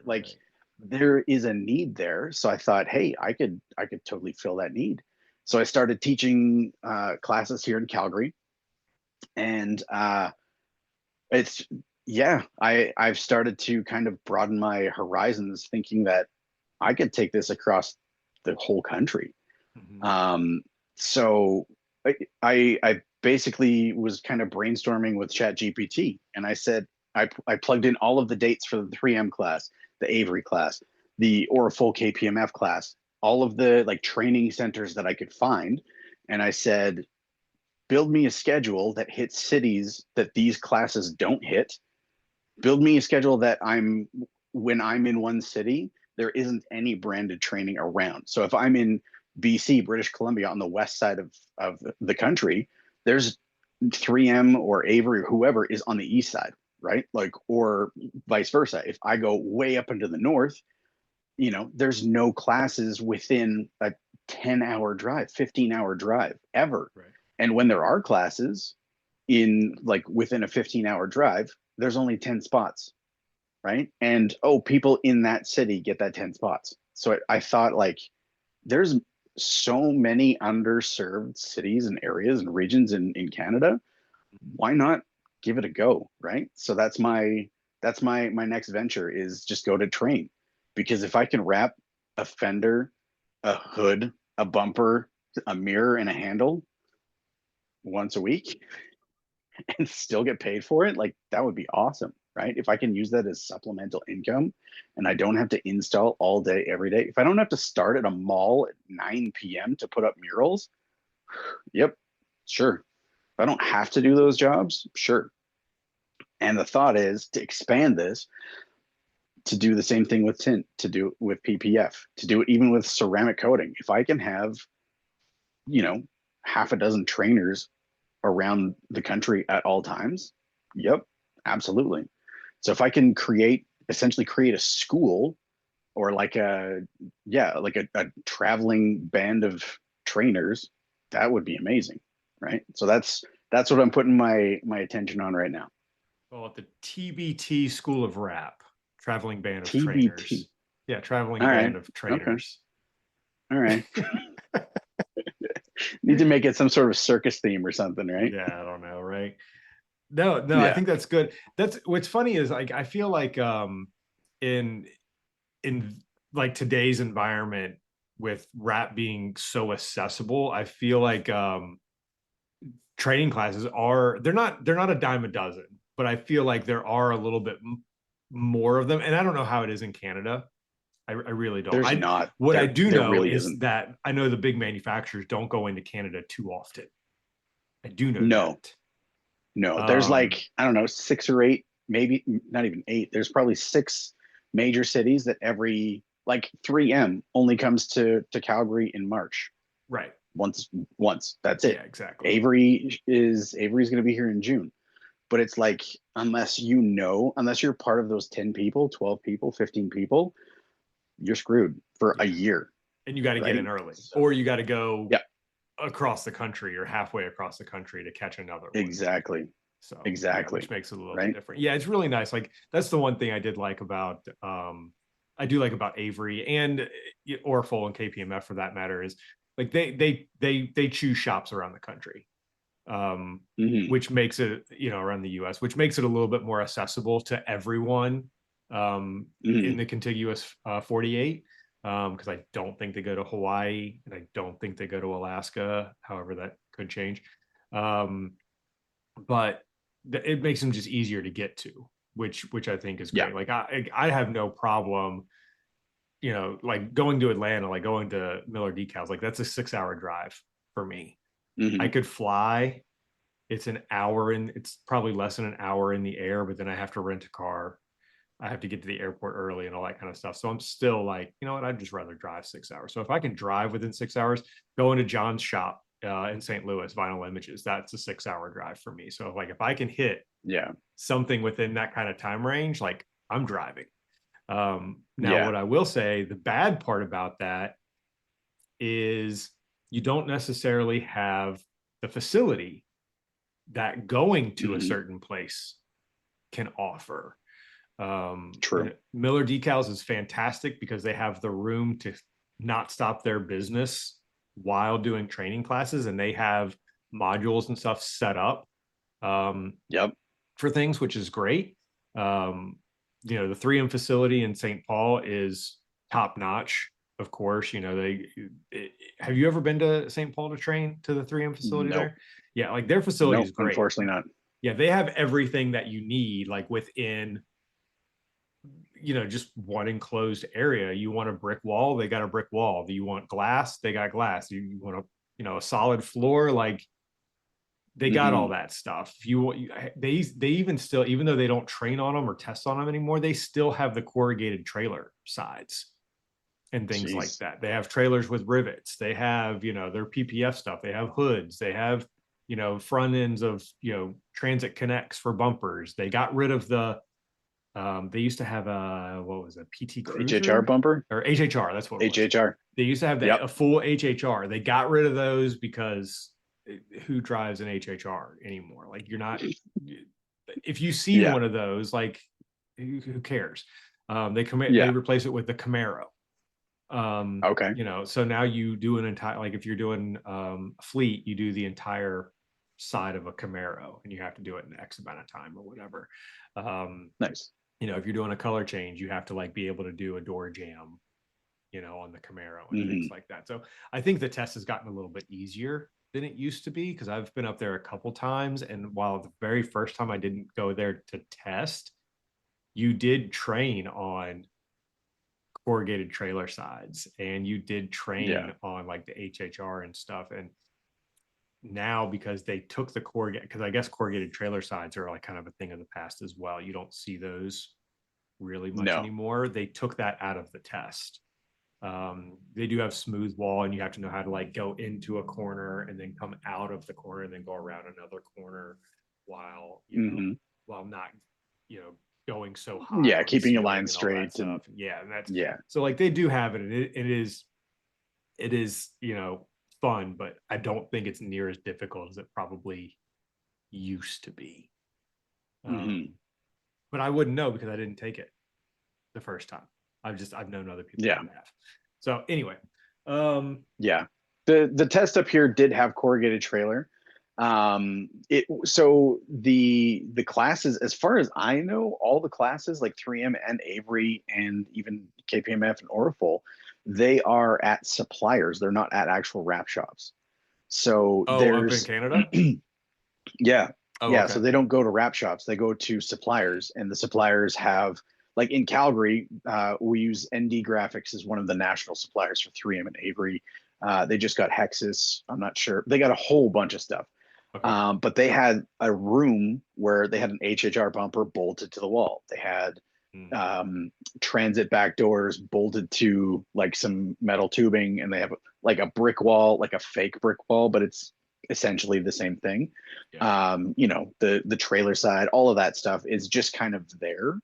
like Right. there is a need there. So I thought, hey, I could totally fill that need. So I started teaching classes here in Calgary, and it's yeah, I've started to kind of broaden my horizons, thinking that I could take this across the whole country. Hmm. Um, so I basically was kind of brainstorming with Chat GPT, and I said I plugged in all of the dates for the 3M class, the Avery class, the Orafol KPMF class, all of the like training centers that I could find, and I said, build me a schedule that hits cities that these classes don't hit. Build me a schedule that when I'm in one city, there isn't any branded training around. So if I'm in BC, British Columbia, on the west side of the country, there's 3M or Avery or whoever is on the east side, right? Like, or vice versa. If I go way up into the north, there's no classes within a 10-hour drive, 15-hour drive ever. Right. And when there are classes in like within a 15-hour drive, there's only 10 spots, right? And oh, people in that city get that 10 spots. So I thought like there's so many underserved cities and areas and regions in Canada. Why not give it a go, right? So that's my next venture, is just go to train. Because if I can wrap a fender, a hood, a bumper, a mirror, and a handle once a week and still get paid for it, like that would be awesome, right? If I can use that as supplemental income and I don't have to install all day, every day, if I don't have to start at a mall at 9 p.m. to put up murals, yep, sure. If I don't have to do those jobs, sure. And the thought is to expand this, to do the same thing with tint, to do it with PPF, to do it even with ceramic coating. If I can have, you know, half a dozen trainers around the country at all times, yep, absolutely. So if I can essentially create a school, or like a traveling band of trainers, that would be amazing, right? So that's what I'm putting my attention on right now. Well, at the TBT School of Rap, traveling band of TBT. trainers. Yeah, traveling All band right. of Okay. trainers. All right. Need to make it some sort of circus theme or something, right? Yeah, I don't know, right? No, no, I Yeah. think that's good. That's what's funny is like I feel like in in like today's environment with rap being so accessible, I feel like training classes they're not a dime a dozen, but I feel like there are a little bit more of them. And I don't know how it is in Canada. I really don't. There's I not What I there do there know really is isn't. that I know the big manufacturers don't go into Canada too often. I do know No, that. no. There's Um, like, I don't know, six or eight, maybe not even eight. There's probably six major cities that every like 3M only comes to Calgary in March. right. Once once. That's it. Yeah, exactly. Avery's gonna be here in June. But it's like, unless you're part of those 10 people, 12 people, 15 people, you're screwed for a Yeah. year, And you got to get right? in early, So or you got to go yeah, across the country or halfway across the country to catch another one. exactly. So yeah, which Exactly. makes it a little bit Right. different. Yeah, it's really nice. Like that's the one thing I did like about I do like about Avery and Orful and KPMF for that matter is like they choose shops around the country. Um Hmm. which makes it, around the US, which makes it a little bit more accessible to everyone. in Mhm. the contiguous 48, because I don't think they go to Hawaii and I don't think they go to Alaska. However, that could change. Um, but it makes them just easier to get to, which I think is Yeah. great. Like I have no problem, like going to Atlanta, like going to Miller Decals, like that's a 6 hour drive for me. I Hmm. could fly. It's an hour and it's probably less than an hour in the air, but then I have to rent a car. I have to get to the airport early and all that kind of stuff. So I'm still like, you know what? I'd just rather drive 6 hours. So if I can drive within 6 hours, go into John's shop in St. Louis, Vinyl Images, that's a 6 hour drive for me. So like if I can hit Yeah. something within that kind of time range, like I'm driving. Now, Yeah. what I will say, the bad part about that is you don't necessarily have the facility that going to a Hmm. certain place can offer. True. Miller Decals is fantastic because they have the room to not stop their business while doing training classes, and they have modules and stuff set up um, Yep. for things, which is great. Um, the 3M facility in St. Paul is top notch. Of course, have you ever been to St. Paul to train to the 3M facility Nope. there? Yeah, like their facility is Nope. great. Unfortunately not. Yeah, they have everything that you need, like within just one enclosed area. You want a brick wall, they got a brick wall. Do you want glass? They got glass. You want a solid floor, like they got all Hmm. that stuff. If they even still, even though they don't train on them or test on them anymore, they still have the corrugated trailer sides and things like Jeez. that. They have trailers with rivets. They have, their PPF stuff. They have hoods. They have, front ends of, transit connects for bumpers. They got rid of they used to have a, what was it, PT The HHR Cruiser bumper. or HHR. That's what it was. HHR. They used to have Yep. a full HHR. They got rid of those because who drives an HHR anymore? Like you're not, if you see Yeah. one of those, like who cares? They Yeah. replace it with the Camaro. Okay. So now you do an entire, like if you're doing a fleet, you do the entire side of a Camaro and you have to do it in X amount of time or whatever. Um, Nice. if you're doing a color change, you have to like be able to do a door jam, on the Camaro and things Hmm. like that. So I think the test has gotten a little bit easier than it used to be because I've been up there a couple times. And while the very first time I didn't go there to test, you did train on corrugated trailer sides and you did Yeah. train on like the HHR and stuff. And now because they took the corrugated, because I guess corrugated trailer sides are like kind of a thing of the past as well. You don't see those really much No. anymore. They took that out of the test. They do have smooth wall, and you have to know how to like go into a corner and then come out of the corner and then go around another corner while Hmm. while not you know going so high Yeah. on the Keeping your line ceiling and all that straight and stuff. Yeah, and that's yeah. so like they do have it, and it is fun, but I don't think it's near as difficult as it probably used to be. Hmm. Um, but I wouldn't know because I didn't take it the first time. I've known other people Yeah. who have. So anyway, um, Yeah. The test up here did have corrugated trailer. It so the classes, as far as I know, all the classes like 3M and Avery and even KPMF and Orifol, they are at suppliers. They're not at actual wrap shops. So oh, up in there's Canada. yeah, Oh, yeah. So okay. they don't go to wrap shops; they go to suppliers, and the suppliers have, like in Calgary, we use ND Graphics as one of the national suppliers for 3M and Avery. They just got Hexus. I'm not sure. They got a whole bunch of stuff. Okay. But they had a room where they had an HHR bumper bolted to the wall. They had Mm. um, transit back doors bolted to like some metal tubing, and they have like a brick wall, like a fake brick wall, but it's essentially the same thing. Yeah. The trailer side, all of that stuff is just kind of there.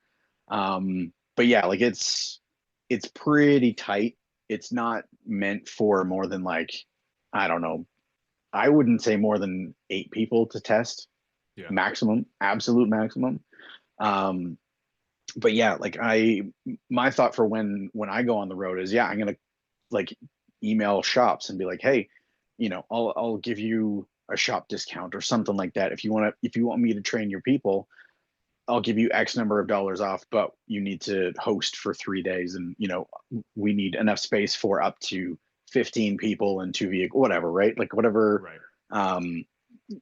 But yeah, like it's pretty tight. It's not meant for more than like, I don't know, I wouldn't say more than 8 people to test, Yeah. maximum, absolute maximum. Um, but yeah, like my thought for when I go on the road is, yeah, I'm gonna like email shops and be like, hey, I'll give you a shop discount or something like that if you want me to train your people. I'll give you X number of dollars off, but you need to host for 3 days, and we need enough space for up to 15 people and two vehicles, whatever, right? Like Right. um,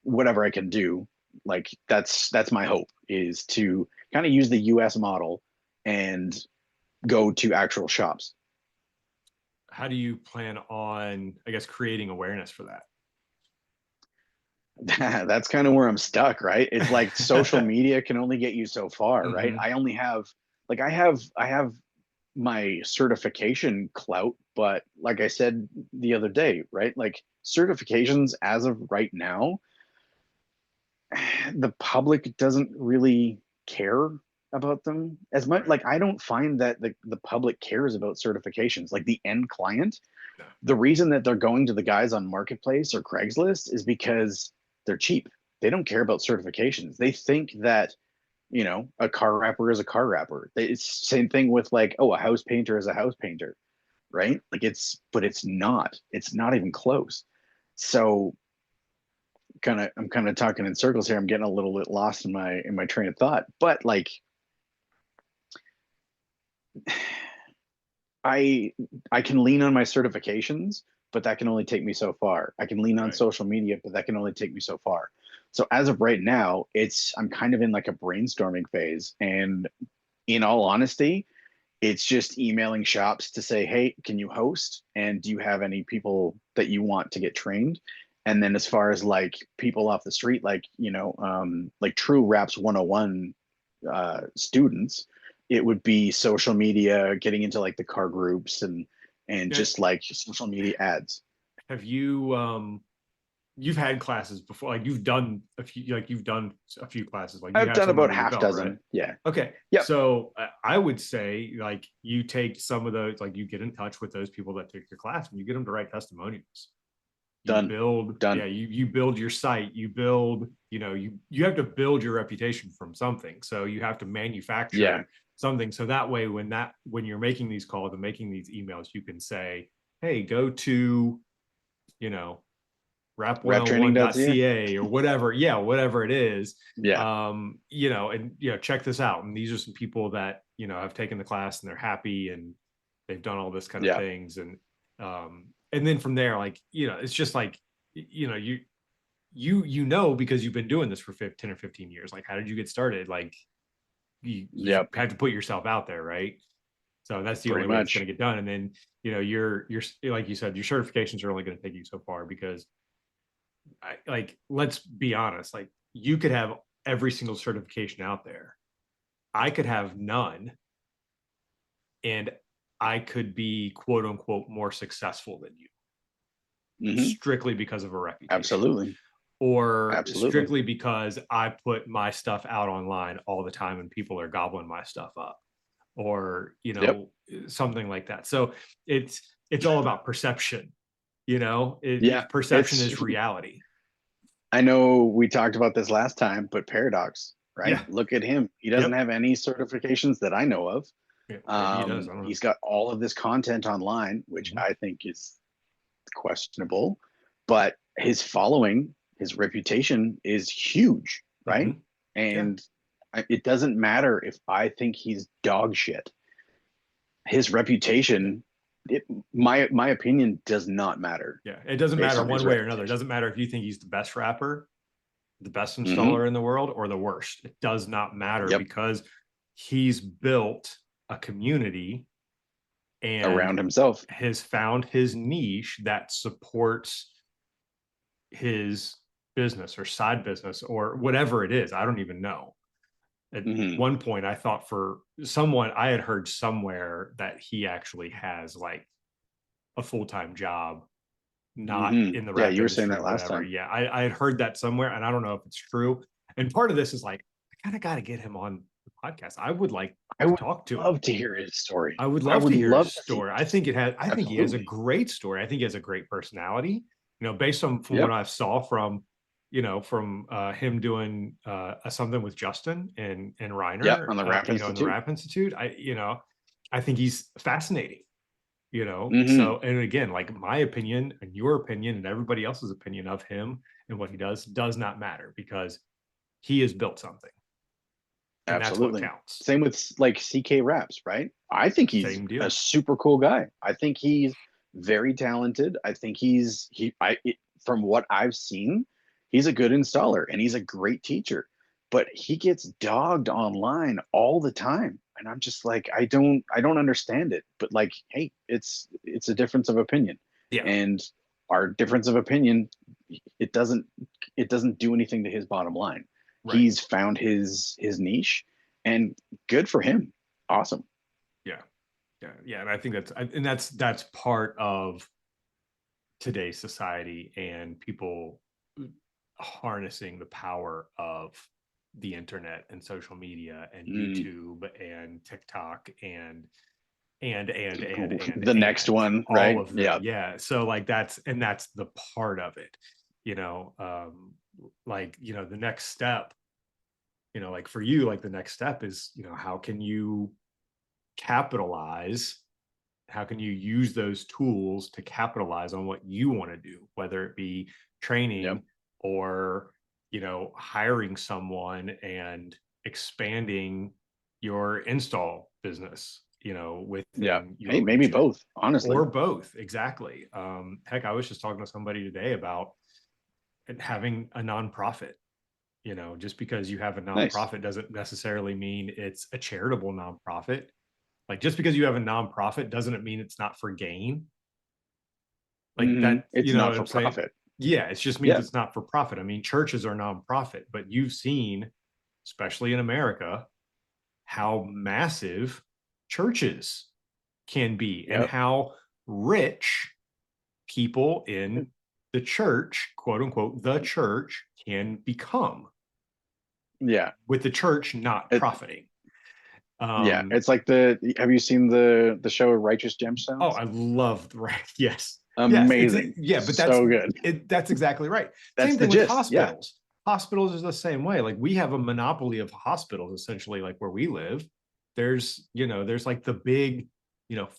whatever I can do. Like that's my hope, is to kind of use the US model and go to actual shops. How do you plan on, I guess, creating awareness for That's kind of where I'm stuck, right? It's like social that? media can only get you so far, right? Hmm. I only have like I have my certification clout, but like I said the other day, right? Like certifications as of right now, the public doesn't really care about them as much. Right. Like I don't find that the public cares about certifications. Like the end client, No. the reason that they're going to the guys on Marketplace or Craigslist is because they're cheap. They don't care about certifications. They think that, a car wrapper is a car wrapper. It's same thing with like, oh, a house painter is a house painter, right? Like but it's not. It's not even close. So I'm kind of talking in circles here. I'm getting a little bit lost in my train of thought. But like I I can lean on my certifications, but that can only take me so far. I can lean on Right. social media, but that can only take me so far. So as of right now, I'm kind of in like a brainstorming phase. And in all honesty, it's just emailing shops to say, hey, can you host? And do you have any people that you want to get trained? And then as far as like people off the street, like, like true Raps 101 students, it would be social media, getting into like the car groups and Yeah. just like social media ads. Have you you've had classes before, like you've done a few classes, like you I've have done some about under your half belt, right? dozen. Yeah. Okay. Yep. So I would say like you take some of those, like you get in touch with those people that took your class and you get them to write testimonials. You Done. build, Done. yeah, you build your site, you build, you have to build your reputation from something. So you have to Yeah. manufacture something. So that way when you're making these calls and making these emails, you can say, hey, go to, you know, Raptraining.ca. rap101.ca or whatever, yeah, whatever it is. Yeah. And check this out. And these are some people that, have taken the class and they're happy and they've done all this kind of Yeah. things. And then from there, like, it's just like, because you've been doing this for 10 or 15 years. Like, how did you get started? Like, you just Yep. have to put yourself out there, right? So that's the Pretty only way it's going much. to get done. And then, you're like you said, your certifications are only going to take you so far because like, let's be honest, like you could have every single certification out there. I could have none and I could be quote unquote more successful than you Hmm. strictly because of a reputation Absolutely. or Absolutely. strictly because I put my stuff out online all the time and people are gobbling my stuff up or, Yep. something like that. So it's all about perception, Yeah. perception It's is reality. I know we talked about this last time, but Paradox, right? Yeah. Look at him. He doesn't Yep. have any certifications that I know of. Yeah, maybe he does. I don't know. He's got all of this content online, which Mhm. I think is questionable, but his following, his reputation is huge, right? Mhm. Yeah. And it doesn't matter if I think he's dog shit. His Yeah. reputation, my opinion does not matter Yeah. It doesn't based matter on his one way or another. It reputation. doesn't matter if you think he's the best rapper, the best Hmm. installer in the world, or the worst. It does not matter Yep. because he's built a community and Around himself. has found his niche that supports his business or side business or whatever it is. I don't even know. At Hmm. one point, I thought for someone, I had heard somewhere that he actually has like a full time job not Hmm. in the Yeah, rap you were saying industry that or last whatever. time. Yeah, I had heard that somewhere, and I don't know if it's true. And part of this is like, I kind of got to get him on the podcast. I would like I to would talk to him. love to hear his story. I would I love would to hear his love to see story. his. I think he has a Absolutely. great story. I think he has a great personality. Based on from what Yep. I saw from, from him doing something with Justin and Yep. Reiner, On the Rap in the Institute. Rap Institute. I think he's fascinating. Hmm. So and again, like my opinion and your opinion and everybody else's opinion of him and what he does not matter because he has built something. and that's what Absolutely. counts. Same with like CK Raps, right? I think he's Same a deal. super cool guy. I think he's very talented. I think from what I've seen, he's a good installer and he's a great teacher. But he gets dogged online all the time. And I'm just like, I don't understand it. But like, hey, it's a difference of opinion. Yeah, And our difference of opinion, it doesn't it doesn't do anything to his bottom line. right. He's found his niche, and good for him. Awesome. Yeah, yeah. And I think that's part of today's society and people harnessing the power of the internet and social media and Mm, YouTube and TikTok and the next one, all right? of them. Yeah. Yeah. So like that's the part of it, like, the next step, like for you, like the next step is, how can you capitalize how can you use those tools to capitalize on what you want to do, whether it be Yep. training or hiring someone and expanding your install business, Yeah. within Hey, your maybe region, both, honestly. or both. Exactly. Heck, I was just talking to somebody today about having a nonprofit. Just because you have a Nice. nonprofit doesn't necessarily mean it's a charitable nonprofit. Like, just because you have a nonprofit doesn't it mean it's not for gain? Like that, It's you know not what for I'm saying? profit. Yeah, it just means Yeah. it's not for profit. I mean, churches are nonprofit, but you've seen, especially in America, how massive churches can be and Yep. how rich people in the church, quote unquote, the church, can become, Yeah. with the church not It, profiting. yeah. Um, It's like have you seen the show Righteous Oh, Gemstones? I love, right. Yes. Yes. Amazing. Yeah, but So good. that's exactly right. That's Same the thing with gist. Yeah. hospitals. Hospitals is the same way. Like, we have a monopoly of hospitals, essentially, like where we live. There's like the big,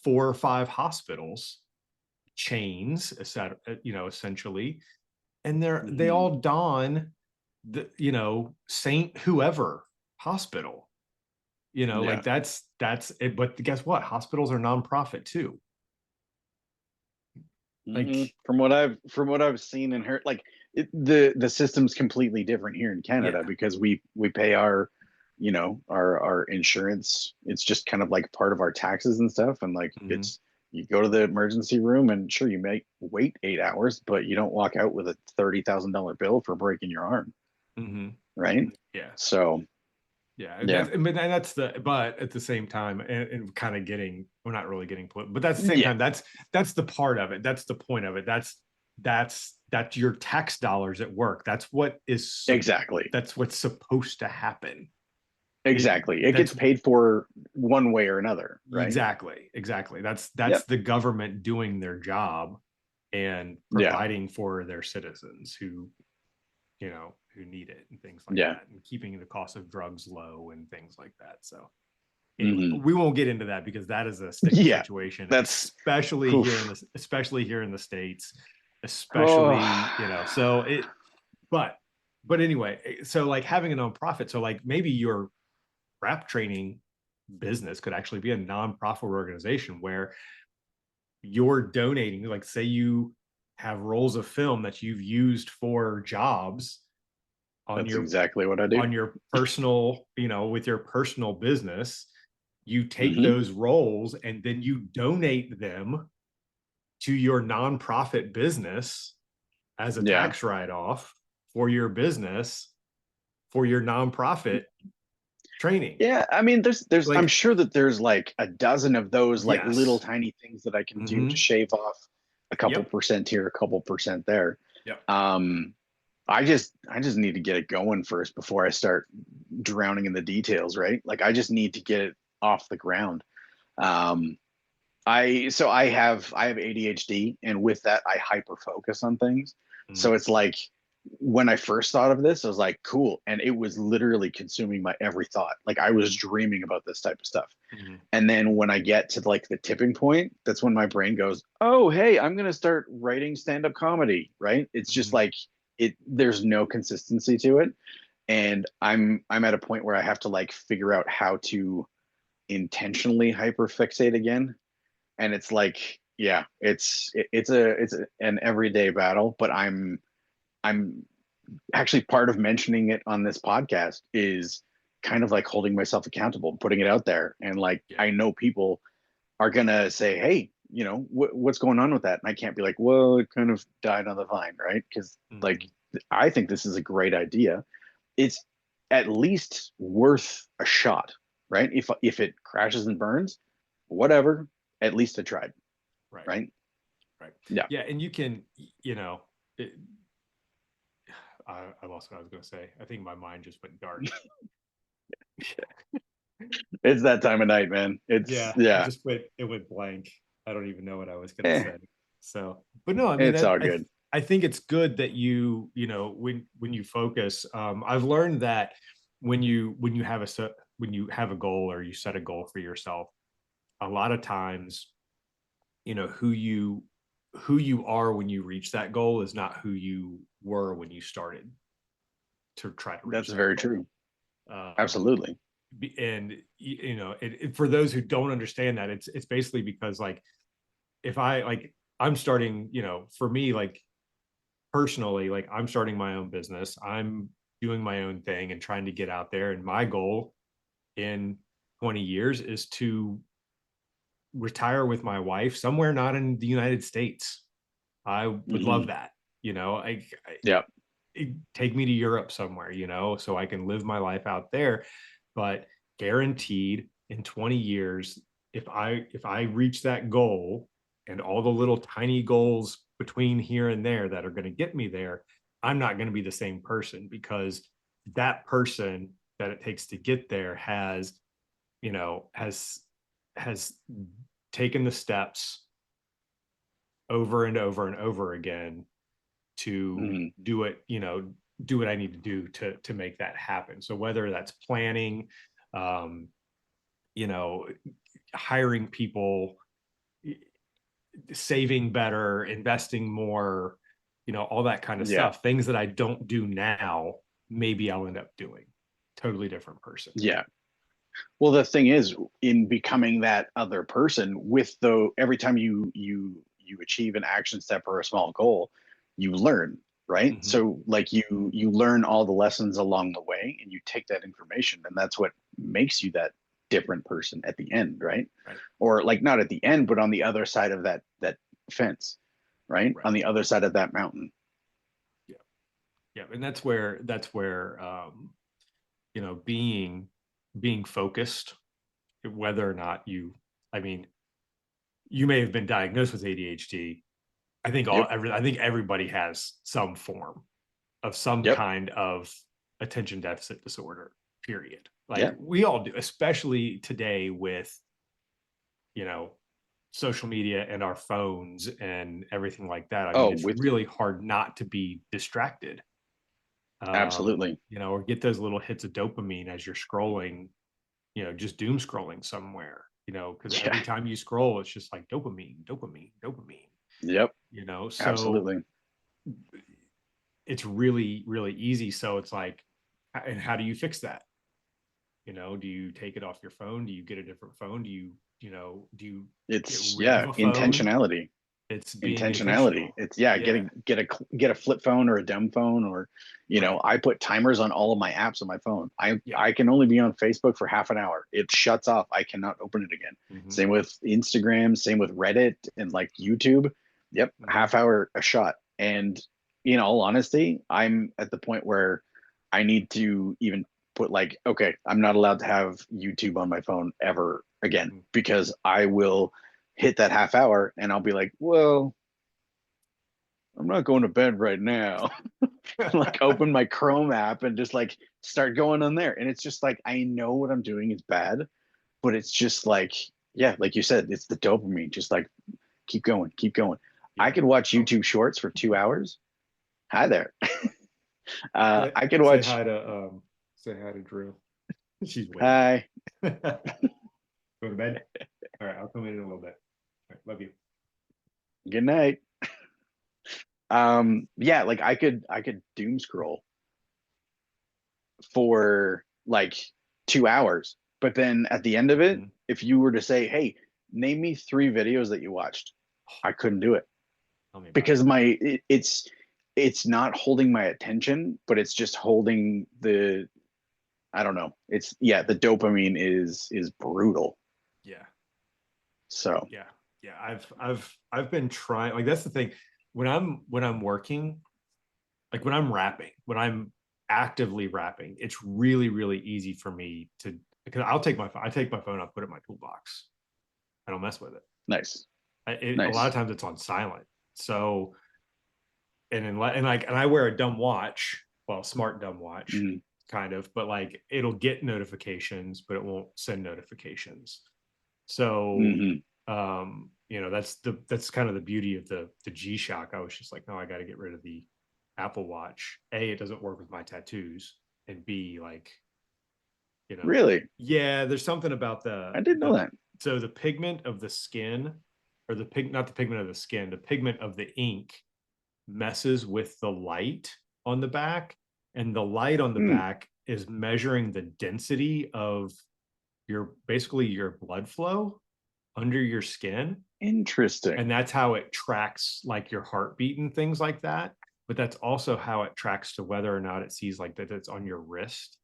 4 or 5 hospitals chains, essentially. And they hmm all don the, Saint whoever hospital, Yeah. like that's it. But guess what? Hospitals are nonprofit too. Like, From what I've seen and heard, like the system's completely different here in Canada yeah. because we pay our insurance. It's just kind of like part of our taxes and stuff. And like Mm-hmm. you go to the emergency room and sure you may wait 8 hours, but you don't walk out with a $30,000 bill for breaking your arm, Mm-hmm. right? Yeah. So Yeah. yeah, But at the same time, and kind of we're not really getting political, but that's the same yeah, time, that's the part of it. That's the point of it. That's your tax dollars at work. exactly. That's what's supposed to happen. It Exactly. It gets that's paid for one way or another, right? Exactly. That's Yep. the government doing their job and Yeah. providing for their citizens who need it and things like Yeah. that, and keeping the cost of drugs low and things like that. So anyway, hmm we won't get into that because that is a sticky Yeah. situation, That's especially here in oof. the especially here in the States, Oh, especially, so but but anyway, so like having a nonprofit, so like maybe your rap training business could actually be a nonprofit organization where you're donating, like, say you have rolls of film that you've used for jobs on that's your exactly what I do. personal, with your personal business. You take hmm those roles and then you donate them to your nonprofit business as a Yeah. tax write-off for your business, for your nonprofit training. Yeah. I mean, I'm Like, sure that there's like a dozen of those like little yes. tiny things that I can do to Mm-hmm. shave off a couple Yep. percent here, a couple percent there. Yep. Um, I just need to get it going first before I start drowning in the details, right? Like I just need to get it off the ground. Um, I have ADHD, and with that, I hyper focus on things. So Mm-hmm. it's like when I first thought of this, I was like, cool, and it was literally consuming my every thought. Like I was dreaming about this type of stuff. Mm-hmm. And then when I get to like the tipping point, that's when my brain goes, "Oh, hey, I'm gonna start writing stand-up comedy." Right? It's just Mm-hmm. like there's no consistency to it. and I'm at a point where I have to like figure out how to intentionally hyperfixate again. And it's like, yeah, an everyday battle, but I'm actually, part of mentioning it on this podcast is kind of like holding myself accountable, putting it out there. And like, Yeah. I know people are going to say, hey, what's going on with that? And I can't be like, well, it kind of died on the vine, right? Because like, Hmm. I think this is a great idea. It's at least worth a shot, right? If it crashes and burns, whatever, at least I tried, Right. right? Right. Yeah. Yeah. And you can, you know, it, I lost what I was going to say. I think my mind just went dark. It's that time of night, man. It's Yeah, yeah. it went blank. I don't even know what I was gonna Eh, say. So, but no, I mean it's that all good. I think it's good that you know when you focus. I've learned that when you have when you have a goal or you set a goal for yourself, a lot of times, you know, who you are when you reach that goal is not who you were when you started to try to reach That's that very goal. true. Um, Absolutely. and you know, for those who don't understand that, it's basically because like if I like I'm starting, you know, for me, like personally, like I'm starting my own business. I'm doing my own thing and trying to get out there. And my goal in 20 years is to retire with my wife somewhere not in the United States. I would love Hmm. that. You know, Yeah. take me to Europe somewhere, you know, so I can live my life out there. But guaranteed in 20 years, if I reach that goal and all the little tiny goals between here and there that are going to get me there, I'm not going to be the same person because that person that it takes to get there has, you know, has taken the steps over and over and over again to Hmm. do it, you know, do what I need to do to make that happen. So whether that's planning, um, you know, hiring people, saving better, investing more, you know, all that kind of Yeah. stuff, things that I don't do now, maybe I'll end up doing. Totally different person. Yeah. Well, the thing is, in becoming that other person, with the every time you achieve an action step or a small goal, you learn, right? Mm-hmm. So like you learn all the lessons along the way, and you take that information, and that's what makes you that different person at the end, right? Right. Or like not at the end, but on the other side of that fence, right? Right. On the other side of that mountain. Yeah. Yeah. And that's where you know, being focused, whether or not you, I mean, you may have been diagnosed with ADHD. Yep. I think everybody has some form of some Yep. kind of attention deficit disorder, period. Like Yeah. we all do, especially today with, you know, social media and our phones and everything like that. I mean, Oh, it's with really hard not to be distracted. absolutely. You know, or get those little hits of dopamine as you're scrolling, you know, just doom scrolling somewhere, you know, because Yeah. every time you scroll, it's just like dopamine, dopamine, dopamine, Yep. you know. So Absolutely. it's really, really easy. So it's like, and how do you fix that? You know, do you take it off your phone? Do you get a different phone? You know, do you get It's rid of yeah, a phone? intentionality. It's being Intentionality. intentional. It's yeah, Yeah. get a flip phone or a dumb phone, or Right. I put timers on all of my apps on my phone. Yeah. I can only be on Facebook for half an hour. It shuts off. I cannot open it again. Mm-hmm. Same with Instagram, same with Reddit and like YouTube. Yep, Mm-hmm. half hour a shot. And in all honesty, I'm at the point where I need to even put like, okay, I'm not allowed to have YouTube on my phone ever again, Mm-hmm. because I will hit that half hour and I'll be like, well, I'm not going to bed right now. Like open my Chrome app and just like start going on there. And it's just like, I know what I'm doing is bad, but it's just like, yeah, like you said, it's the dopamine. Just like keep going, keep going. I Yeah. could watch Oh, YouTube shorts for 2 hours. Hi there. I could say watch, hi to say hi to Drew. She's waiting. hi, Go to bed. All right, I'll come in a little bit. All right, love you. good night. Yeah, like I could doom scroll for like 2 hours. But then at the end of it, Mhm. if you were to say, "Hey, name me 3 videos that you watched," I couldn't do it Tell me about it. because it's not holding my attention, but it's just holding the, I don't know. It's, yeah, the dopamine is brutal. Yeah. So, Yeah. Yeah. I've been trying, like that's the thing. When I'm working, like when I'm rapping, when I'm actively rapping, it's really, really easy for me to, because I take my phone, I'll put it in my toolbox. I don't mess with it. nice. A lot of Nice. times it's on silent. So, and I wear a dumb watch, well, smart dumb watch, Mm-hmm. kind of, but like it'll get notifications, but it won't send notifications. So, Mm-hmm. that's kind of the beauty of the G Shock. I was just like, no, I got to get rid of the Apple Watch. A, it doesn't work with my tattoos, and B, like, you know, Really? yeah, there's something about I didn't know the that. so the pigment of the skin, or the pig, not the pigment of the skin, the pigment of the ink messes with the light on the back, and the light on the Hmm. back is measuring the density of basically your blood flow under your skin, Interesting. and that's how it tracks like your heartbeat and things like that. But that's also how it tracks to whether or not it sees like that it's on your wrist,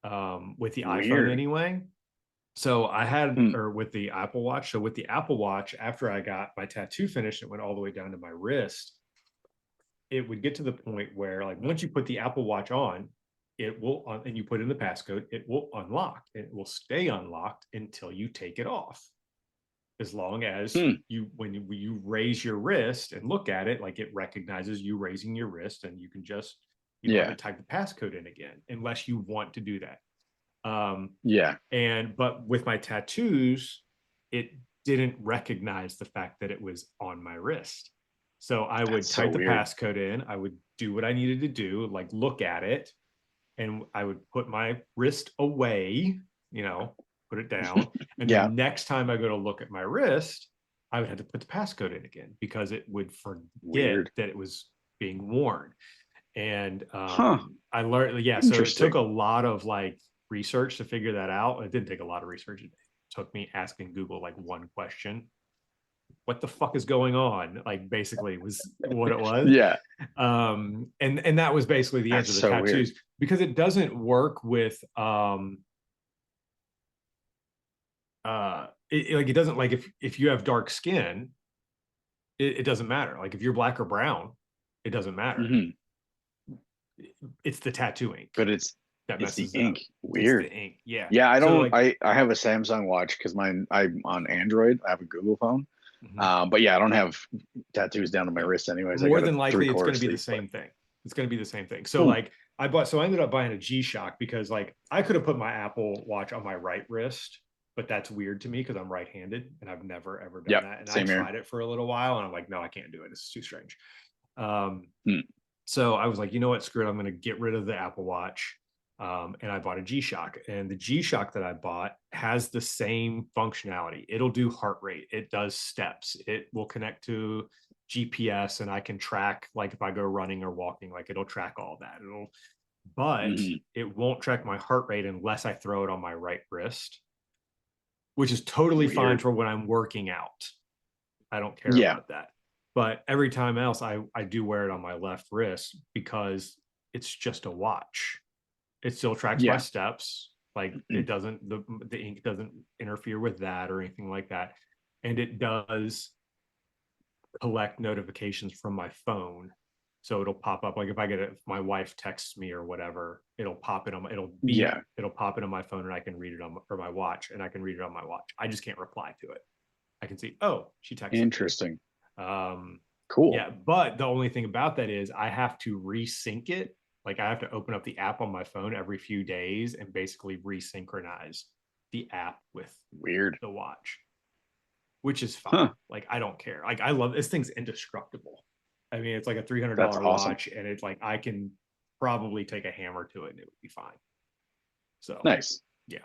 with the iPhone Weird. anyway. So I had, Hmm. or with the Apple Watch. So with the Apple Watch, after I got my tattoo finished, it went all the way down to my wrist. It would get to the point where, like, once you put the Apple Watch on, it will, and you put in the passcode, it will unlock. And it will stay unlocked until you take it off. As long as Hmm. when you raise your wrist and look at it, like it recognizes you raising your wrist, and you don't have Yeah. to type the passcode in again unless you want to do that. Yeah. But with my tattoos, it didn't recognize the fact that it was on my wrist. So I would That's so type the weird. passcode in, I would do what I needed to do, like look at it, and I would put my wrist away, you know, put it down. And the Yeah. next time I go to look at my wrist, I would have to put the passcode in again because it would forget Weird. that it was being worn. And Huh. I learned, yeah. So it took Interesting. a lot of like research to figure that out. It didn't take a lot of research. It took me asking Google like one question: "What the fuck is going on?" Like basically was what it was. Yeah. And that was basically the That's answer. The so weird. tattoos, because it doesn't work with like it doesn't, like if you have dark skin, it doesn't matter. Like if you're black or brown, it doesn't matter. Hmm. It's the tattoo ink But that it's the messes it ink. up. It's Weird. the ink. Yeah. Yeah, I So don't. like, I have a Samsung watch because I'm on Android. I have a Google phone. mhm. But yeah, I don't have tattoos down to my Yeah, wrist anyways. I more got a than three likely it's quarter going to be the sleeve. But same thing. It's going to be the same thing. So hmm. like so I ended up buying a G-Shock because like I could have put my Apple Watch on my right wrist, but that's weird to me because I'm right-handed and I've never ever done Yep, that. And I same here. tried it for a little while and I'm like, no, I can't do it. It's too strange. Um, Hmm. so I was like, you know what, screw it. I'm going to get rid of the Apple Watch. And I bought a G-Shock, and the G-Shock that I bought has the same functionality. It'll do heart rate. It does steps. It will connect to GPS, and I can track, like if I go running or walking, like it'll track all that. But Hmm. it won't track my heart rate unless I throw it on my right wrist, which is totally fine Weird. for when I'm working out. I don't care Yeah. about that. But every time else, I do wear it on my left wrist because it's just a watch. It still tracks my Yeah. steps. Like it doesn't, the ink doesn't interfere with that or anything like that. And it does collect notifications from my phone. So it'll pop up, like if I get it, if my wife texts me or whatever, it'll pop it on my, it'll beep, Yeah. it'll pop it on my phone, and I can read it on or my watch, and I can read it on my watch. I just can't reply to it. I can see, oh, she texted me. Interesting. Um, Cool. yeah, but the only thing about that is I have to resync it. Like I have to open up the app on my phone every few days and basically resynchronize the app with Weird. the watch, which is fine. Huh. Like I don't care. Like I love this thing's indestructible. I mean, it's like a three hundred That's dollar awesome. watch, and it's like I can probably take a hammer to it and it would be fine. So Nice. yeah,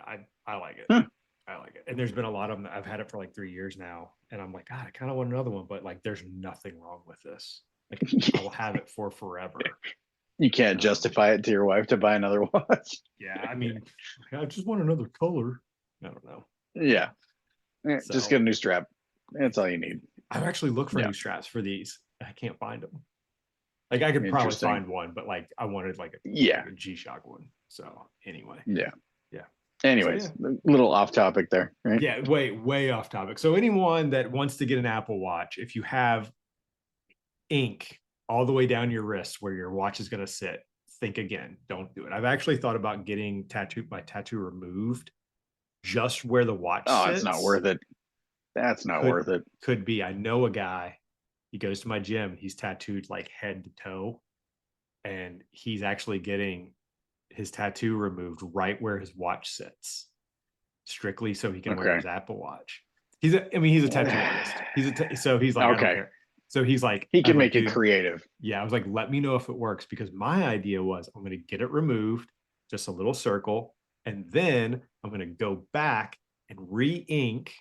I like it. Huh. I like it. And there's been a lot of them. I've had it for like 3 years now, and I'm like, God, I kind of want another one, but like, there's nothing wrong with this. Like, I will have it for forever. You can't Um, justify it to your wife to buy another watch. yeah, I mean, I just want another color. I don't know. Yeah. Just get So a new strap. That's all you need. I've actually looked for Yeah. new straps for these. I can't find them. Like I could probably Interesting. find one, but like I wanted like Yeah. a G-Shock one. So anyway, Yeah. yeah. So yeah, Anyways, a little off topic there, right? yeah, way off topic. So anyone that wants to get an Apple Watch, if you have ink all the way down your wrist where your watch is going to sit, think again. Don't do it. I've actually thought about getting my tattoo removed just where the watch Oh, it's not sits. worth it. That's not Could worth it. could be. I know a guy. He goes to my gym. He's tattooed like head to toe, and he's actually getting his tattoo removed right where his watch sits, strictly so he can wear Okay. his Apple Watch. I mean, he's a tattoo artist. So he's like, I don't Okay. care. So he's like, He I was can like, make it dude, creative. yeah, I was like, let me know if it works because my idea was I'm going to get it removed, just a little circle, and then I'm going to go back and re-ink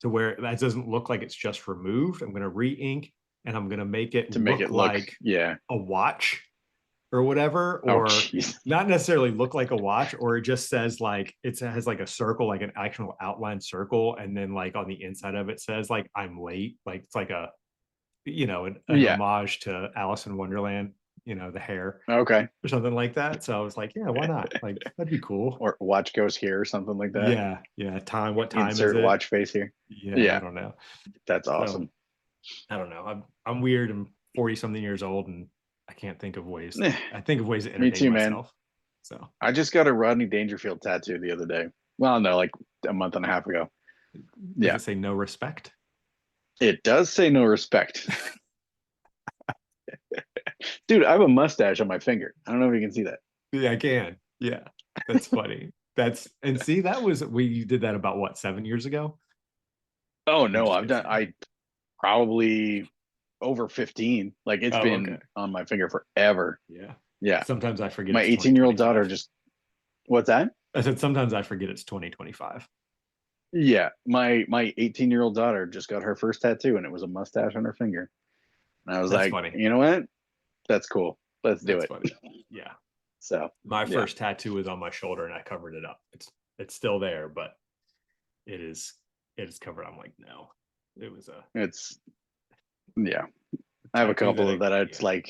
to where that doesn't look like it's just removed. I'm going to re-ink and I'm going to make it To make look it look, like yeah. a watch or whatever, Oh, or jeez. not necessarily look like a watch, or it just says like it has like a circle, like an actual outline circle, and then like on the inside of it says like I'm late, like it's like a an Yeah. homage to Alice in Wonderland, the hair Okay. or something like that. So I was like, yeah, why not? Like that'd be cool. Or watch goes here or something like that. Yeah, yeah. What time is Insert it? watch face here. Yeah, I Yeah. don't know. That's So awesome. I don't know. I'm weird. I'm 40 something years old, and I can't think of ways. Eh, I think of ways to me entertain too, man. myself. So I just got a Rodney Dangerfield tattoo the other day. Well, no, like a month and a half ago. does Yeah. it say no respect? It does say no respect. Dude, I have a mustache on my finger. I don't know if you can see that. Yeah, I can. Yeah, that's funny. And see, that was we did that about what 7 years ago. Oh You no, just I've get done some. I probably over 15. Like it's Oh, been okay. on my finger forever. Yeah. Yeah. Sometimes I forget My it's 18-year-old daughter 2025. just what's that? I said sometimes I forget it's 2025. Yeah. My 18-year-old daughter just got her first tattoo and it was a mustache on her finger. And I was That's like, funny. you know what? That's cool. Let's do That's it. funny. Yeah. So My yeah. first tattoo was on my shoulder and I covered it up. It's still there, but it is it is covered. I'm like, no. It was a It's yeah. I have a tattoo couple of that it's yeah. like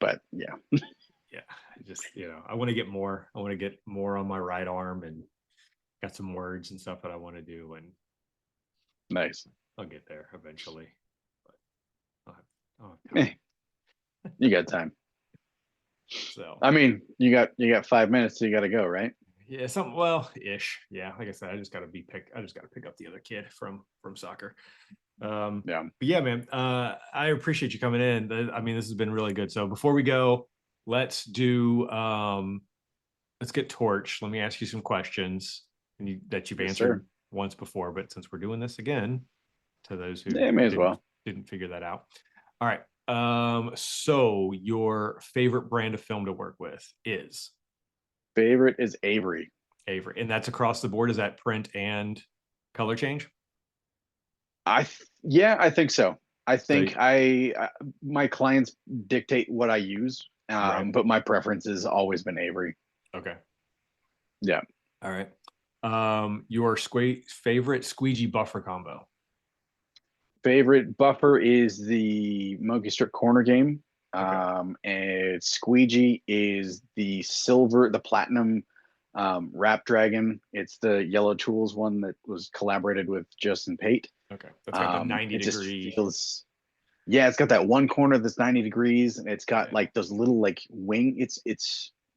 but yeah. Yeah. I just, I want to get more. I want to get more on my right arm and got some words and stuff that I want to do, and Nice. I'll get there eventually. But I'll have, I'll have Eh, time. you got time. So I mean, you got 5 minutes, so you got to go, right? yeah, some well ish. Yeah, like I said, I just got to pick up the other kid from soccer. Yeah. But yeah, man, I appreciate you coming in. I mean, this has been really good. So before we go, let's do let's get torch. Let me ask you some questions that you've Yes, sir. answered once before, but since we're doing this again, to those who Yeah, may as didn't well. didn't figure that out. All right. So your favorite brand of film to work with is Favorite is Avery. Avery, and that's across the board. Is that print and color change? Yeah, I think so. I So think I my clients dictate what I use, right. but my preference has always been Avery. Okay. Yeah. All right. Your favorite squeegee buffer combo. Favorite buffer is the Monkey Strip Corner Game. Okay. And Squeegee is the silver, the platinum Rap Dragon. It's the Yellow Tools one that was collaborated with Justin Pate. Okay. That's got the 90 It just degree. feels, yeah, it's got that one corner that's 90 degrees, and it's got Yeah. like those little like wing.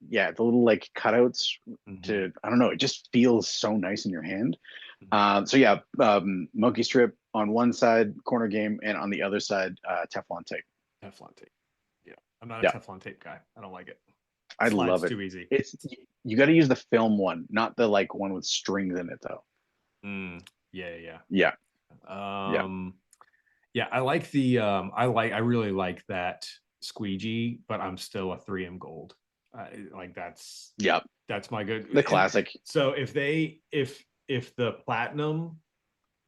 Yeah, the little like cutouts Mm-hmm. to, I don't know, it just feels so nice in your hand. Mm-hmm. So yeah, Monkey Strip on one side, Corner Game, and on the other side, Teflon tape. Teflon tape. Yeah. I'm not a Yeah, Teflon tape guy. I don't like it. I Slides love it. too easy. It's you got to use the film one, not the like one with strings in it though. Yeah, yeah. Yeah, yeah. Um, yeah, I like I really like that squeegee, but I'm still a 3M gold. Like Yeah, that's my good. the And classic. so if the platinum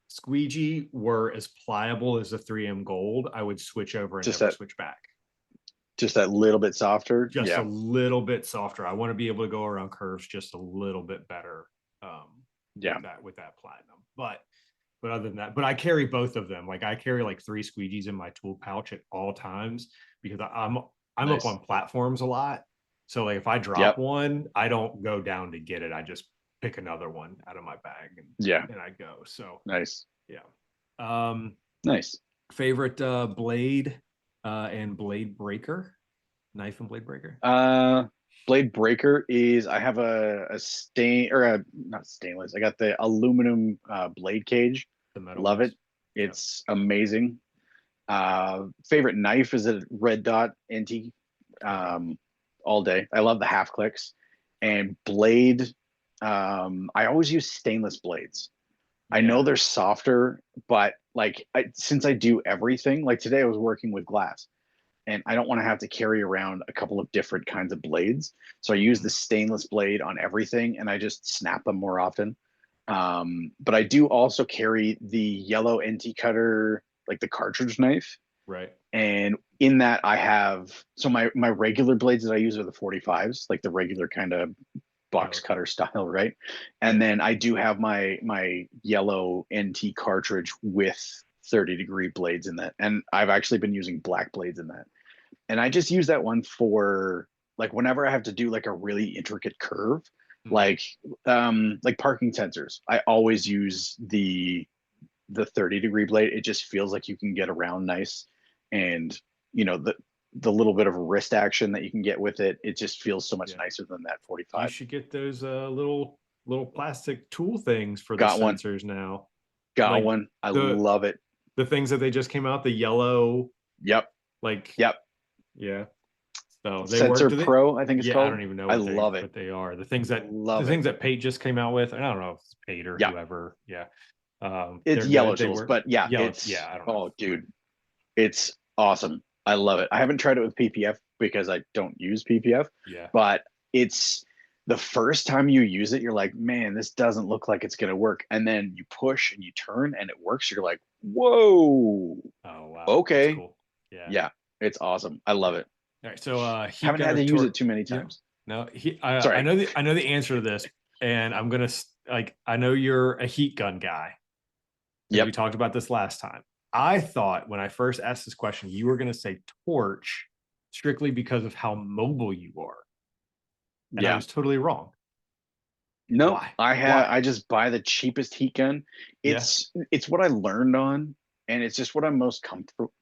squeegee were as pliable as the 3M gold, I would switch over and Just never that switch back. Just that little bit softer. just a Yeah. little bit softer. I want to be able to go around curves just a little bit better Yeah. with that platinum. But other than that, but I carry both of them. Like I carry like 3 squeegees in my tool pouch at all times because I'm up Nice. on platforms a lot. So like if I drop Yep. one, I don't go down to get it. I just pick another one out of my bag Yeah. and I go. So Nice. yeah. Um Nice. favorite blade and blade breaker, knife and blade breaker, Uh, Blade Breaker is I have a stain or a not stainless. I got the aluminum blade cage. the metal Love ones. it. Yeah. It's amazing. Favorite knife is a red dot NT. Okay. Um, all day. I love the half clicks and blade. I always use stainless blades. I know Yeah. they're softer, but like since I do everything, like today I was working with glass and I don't want to have to carry around a couple of different kinds of blades. So I use the Mhm. stainless blade on everything and I just snap them more often. But I do also carry the yellow NT cutter, like the cartridge knife. Right. And in that I have so my regular blades that I use are the 45s, like the regular kind of Oh, box okay. cutter style, right? And Yeah. then I do have my yellow NT cartridge with 30-degree blades in that. And I've actually been using black blades in that. And I just use that one for like whenever I have to do like a really intricate curve, Mhm. like like parking sensors. I always use the 30-degree blade. It just feels like you can get around nice and you know the little bit of wrist action that you can get with it, it just feels so much Yeah. nicer than that You 45. should get those little plastic tool things for the Got one. sensors now. Got Like one. I the love it. the things that they just came out, the yellow, Yep. like Yep. yeah. So they work. Sensor Do they? Pro, I think it's Yeah, I called. don't even know I love it. what they are. The Love it. things that Pate just came out with. I don't know if it's Pate or Yeah. whoever. Yeah. It's They're yellow good. They tools, work. but yeah, Yellow. it's Yeah, I don't know. oh dude, it's awesome. I love it. I haven't tried it with PPF because I don't use PPF, Yeah. but it's the first time you use it, you're like, man, this doesn't look like it's gonna work. And then you push and you turn and it works. You're like, whoa, Oh wow, that's okay. cool. Yeah. Yeah, it's awesome. I love Yeah. it. All right. So heat Haven't gun had or to use it torque? too many Yeah. times. No, Sorry. I know the answer to this, and I'm gonna like I know you're a heat gun guy because we Yep. talked about this last time. I thought when I first asked this question, you were gonna say torch strictly because of how mobile you are, and I Yeah. was totally wrong. No, Why? Why? I just buy the cheapest heat gun. Yeah. It's what I learned on, and it's just what I'm most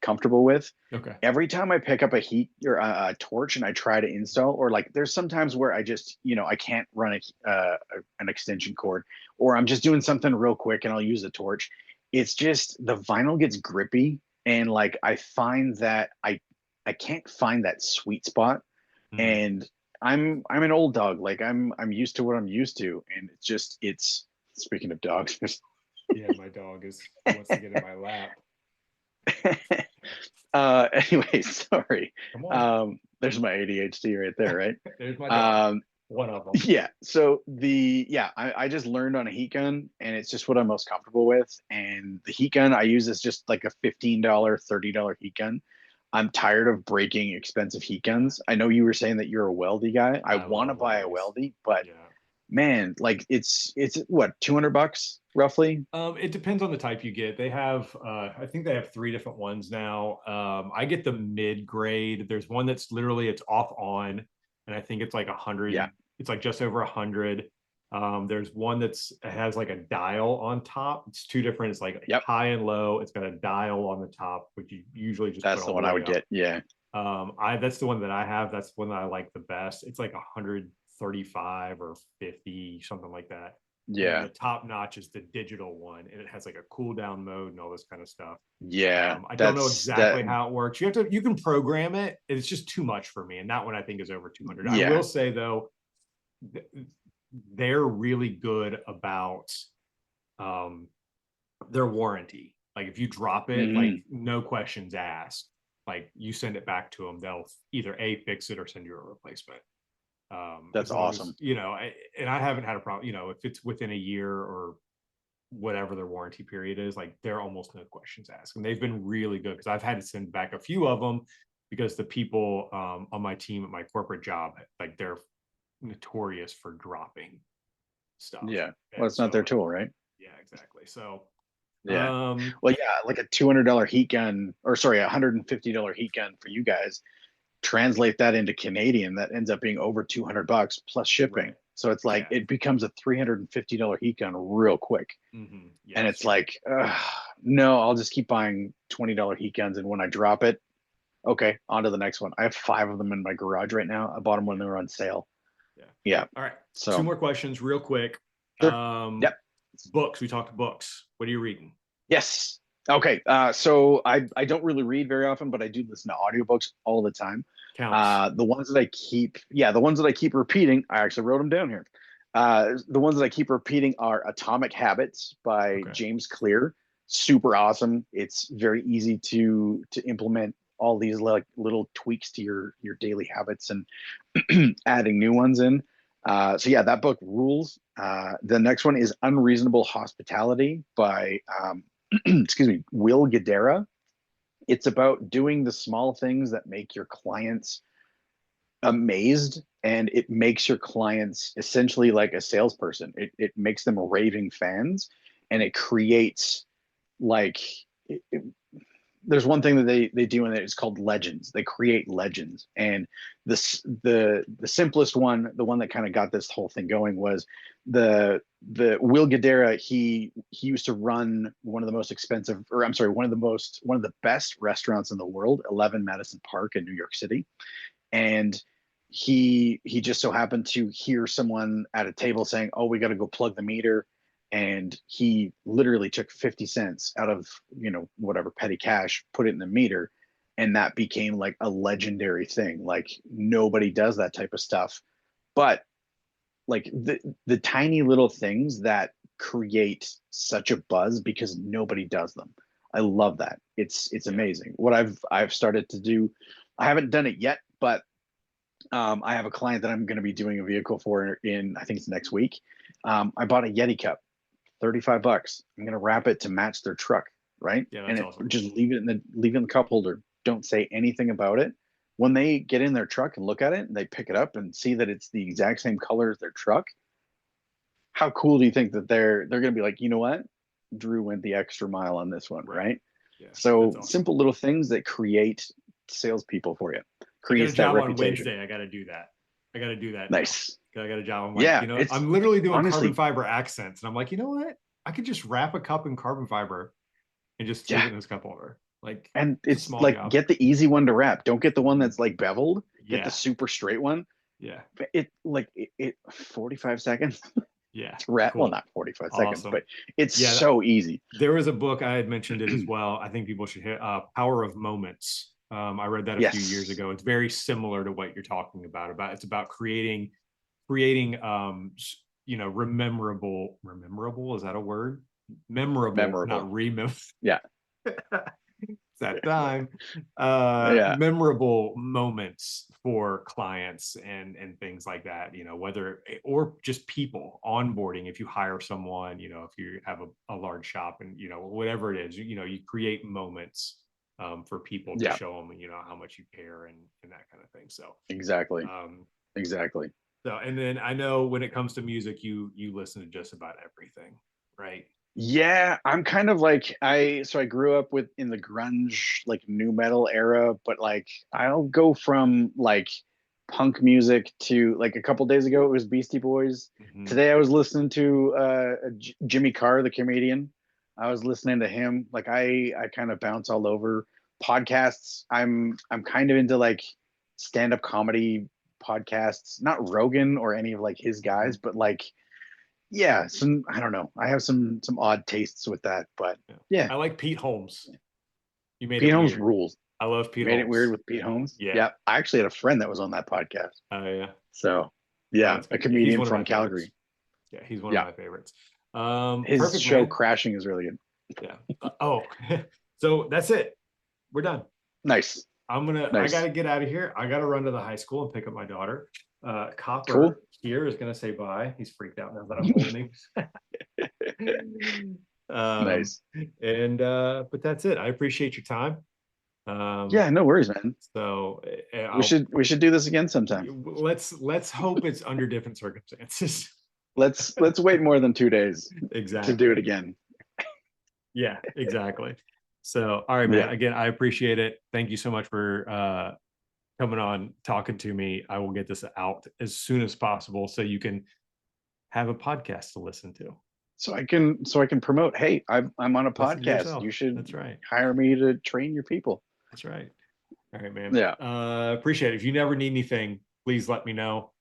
comfortable with. Okay. Every time I pick up a heat or a torch and I try to install, or like there's sometimes where I just I can't run an extension cord, or I'm just doing something real quick and I'll use a torch. It's just the vinyl gets grippy, and like I find that I can't find that sweet spot Hmm. and I'm an old dog. Like I'm used to what I'm used to, and it's speaking of dogs. Yeah, my dog is wants to get in my lap. Anyway, sorry. Come on. There's my ADHD right there, right? There's my dog. Um, One of them. yeah. So I just learned on a heat gun, and it's just what I'm most comfortable with. And the heat gun I use is just like a $15, $30 heat gun. I'm tired of breaking expensive heat Yeah. guns. I know you were saying that you're a weldy guy. I I want to love buy a weldies. weldy, but Yeah. man, like it's what, $200 roughly? It depends on the type you get. They have, I think they have 3 different ones now. I get the mid grade. There's one that's literally it's off on, and I think it's like a Yeah. hundred. It's like just over 100. There's one has like a dial on top. It's 2 different. It's like Yep. high and low. It's got a dial on the top, which you usually just put That's the all the one I way would up. get. Yeah. I That's the one that I have. That's the one that I like the best. It's like 135 or 50, something like that. And then Yeah. the top notch is the digital one, and it has like a cool down mode and all this kind of stuff. Yeah. I don't know That's that. exactly how it works. You can program it. It's just too much for me, and that one I think is over 200. I will Yeah. say though, they're really good about um, their warranty. Like if you drop it, like Hmm. no questions asked. Like you send it back to them, they'll either fix it or send you a replacement. That's As long as awesome. and I haven't had a problem. If it's within a year or whatever their warranty period is, like they're almost no questions asked, and they've been really good because I've had to send back a few of them, because the people on my team at my corporate job, like they're notorious for dropping stuff. Yeah. Well, And it's not so their like, tool, right? yeah, exactly. So, Yeah. um, Well, yeah, like a $200 heat gun, or sorry, a $150 heat gun for you guys. Translate that into Canadian, that ends up being over $200 plus shipping. right. So it's like Yeah. it becomes a $350 heat gun real quick. And it's Yes. like, no, I'll just keep buying $20 heat guns. And when I drop it, okay, on to the next one. I have 5 of them in my garage right now. I bought them when they were on sale. Yeah. Yeah. All right. Two So, more questions real quick. sure. Um, Yep. books. We talked books. What are you reading? Yes. Okay. So I don't really read very often, but I do listen to audiobooks all the time. Counts. The ones that I keep, yeah, the ones that I keep repeating, I actually wrote them down here. The ones that I keep repeating are Atomic Habits by Okay. James Clear. Super awesome. It's very easy to implement all these like little tweaks to your daily habits and adding new ones in. So yeah, that book rules. The next one is Unreasonable Hospitality by excuse me, Will Guidara. It's about doing the small things that make your clients amazed, and it makes your clients essentially like a salesperson. It makes them raving fans, and it creates like it, there's one thing that they do in it. It's called legends. They create legends, and the simplest one, the one that kind of got this whole thing going, was the Will Guidara. He used to run one of the most expensive, or I'm sorry, one of the best restaurants in the world, 11 Madison Park in New York City, and he just so happened to hear someone at a table saying, "Oh, we got to go plug the meter." And he literally took 50 cents out of, whatever petty cash, put it in the meter, and that became like a legendary thing. Like nobody does that type of stuff. But like the tiny little things that create such a buzz because nobody does them. I love that. It's Yeah. amazing. What I've started to do, I haven't done it yet, but I have a client that I'm going to be doing a vehicle for in, I think it's next week. I bought a Yeti cup, $35. I'm going to wrap it to match their truck, right? Yeah, And that's it awesome. just leave it in the cup holder. Don't say anything about it. When they get in their truck and look at it, and they pick it up and see that it's the exact same color as their truck, how cool do you think that they're going to be like, you know what? Drew went the extra mile on this one, Right. right? Yeah, that's So awesome. simple little things that create salespeople for you, I got a creates that job on reputation. Wednesday. I got to do that. I got to do that now. Nice. I got a job. I'm like, Yeah, it's I'm literally doing carbon honestly, fiber accents. And I'm like, you know what? I could just wrap a cup in carbon fiber and just leave yeah. it in this cup holder. Like, And it's a it's small like job. get the easy one to wrap. Don't get the one Mhm. that's like beveled. Get the Yeah. super straight one. Yeah. It 45 seconds Yeah. to wrap. Well, Cool. not 45 seconds, Awesome. but it's Yeah. so easy. There was a book I had mentioned it as well. I think people should hit Power of Moments. I read that a few years Yes. ago. It's very similar to what you're talking about. It's about creating rememberable, is that a word? Memorable, Memorable. not remember. Yeah. It's that time. Yeah. Memorable moments for clients and things like that, whether or just people onboarding. If you hire someone, if you have a large shop, and whatever it is, you create moments for people to Yeah. show them, how much you care, and that kind of thing. So Exactly. um Exactly. and then I know when it comes to music, you listen to just about everything, right? Yeah, I'm kind of like I grew up with in the grunge like new metal era, but like I'll go from like punk music to like a couple days ago it was Beastie Boys. Mm-hmm. Today I was listening to Jimmy Carr, the comedian. I was listening to him. Like I kind of bounce all over podcasts. I'm kind of into like stand-up comedy podcasts, not Rogan or any of like his Mm-hmm. guys, but like yeah, some I don't know. I have some odd tastes with that, but Yeah. yeah, I like Pete Holmes. You made Pete it Holmes weird. rules. I love Pete Made it weird Holmes. with Pete Holmes. Yeah. Yeah, I actually had a friend that was on that podcast. Oh yeah. So Oh, yeah, that's a good. Yeah, he's comedian one of my from favorites. Calgary. Yeah, he's one of Yeah, my favorites. his Perfect, show man. Crashing is really good. Yeah. Oh, so that's it. We're done. Nice, I nice, gotta get out of here. I gotta run to the high school and pick up my daughter. cool, Copper here is gonna say bye. He's freaked out now that I'm holding him. um, nice. but that's it. I appreciate your time. Um, Yeah, no worries, man. so We I'll should do this again sometime. let's hope it's under different circumstances. Let's wait more than 2 days to do Exactly. it again. Yeah, exactly. So, all right, man. Yeah. Again, I appreciate it. Thank you so much for coming on, talking to me. I will get this out as soon as possible so you can have a podcast to listen to. So I can promote, hey, I'm on a Listen to podcast. yourself. You should That's right. hire me to train your people. That's right. All right, man. Yeah. Appreciate it. If you never need anything, please let me know.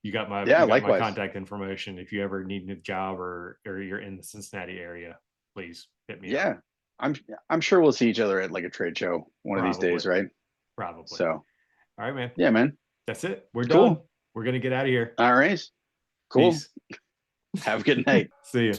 Yeah, You got my likewise. contact information. If you ever need a job or you're in the Cincinnati area, please hit me up. Yeah. I'm I'm sure we'll see each other at like a trade show one of these Probably. days, right? Probably. So, All right, man. yeah, man. That's it. We're done. Cool. We're gonna get out of here. All right. Cool. Peace. Have a good night. See you.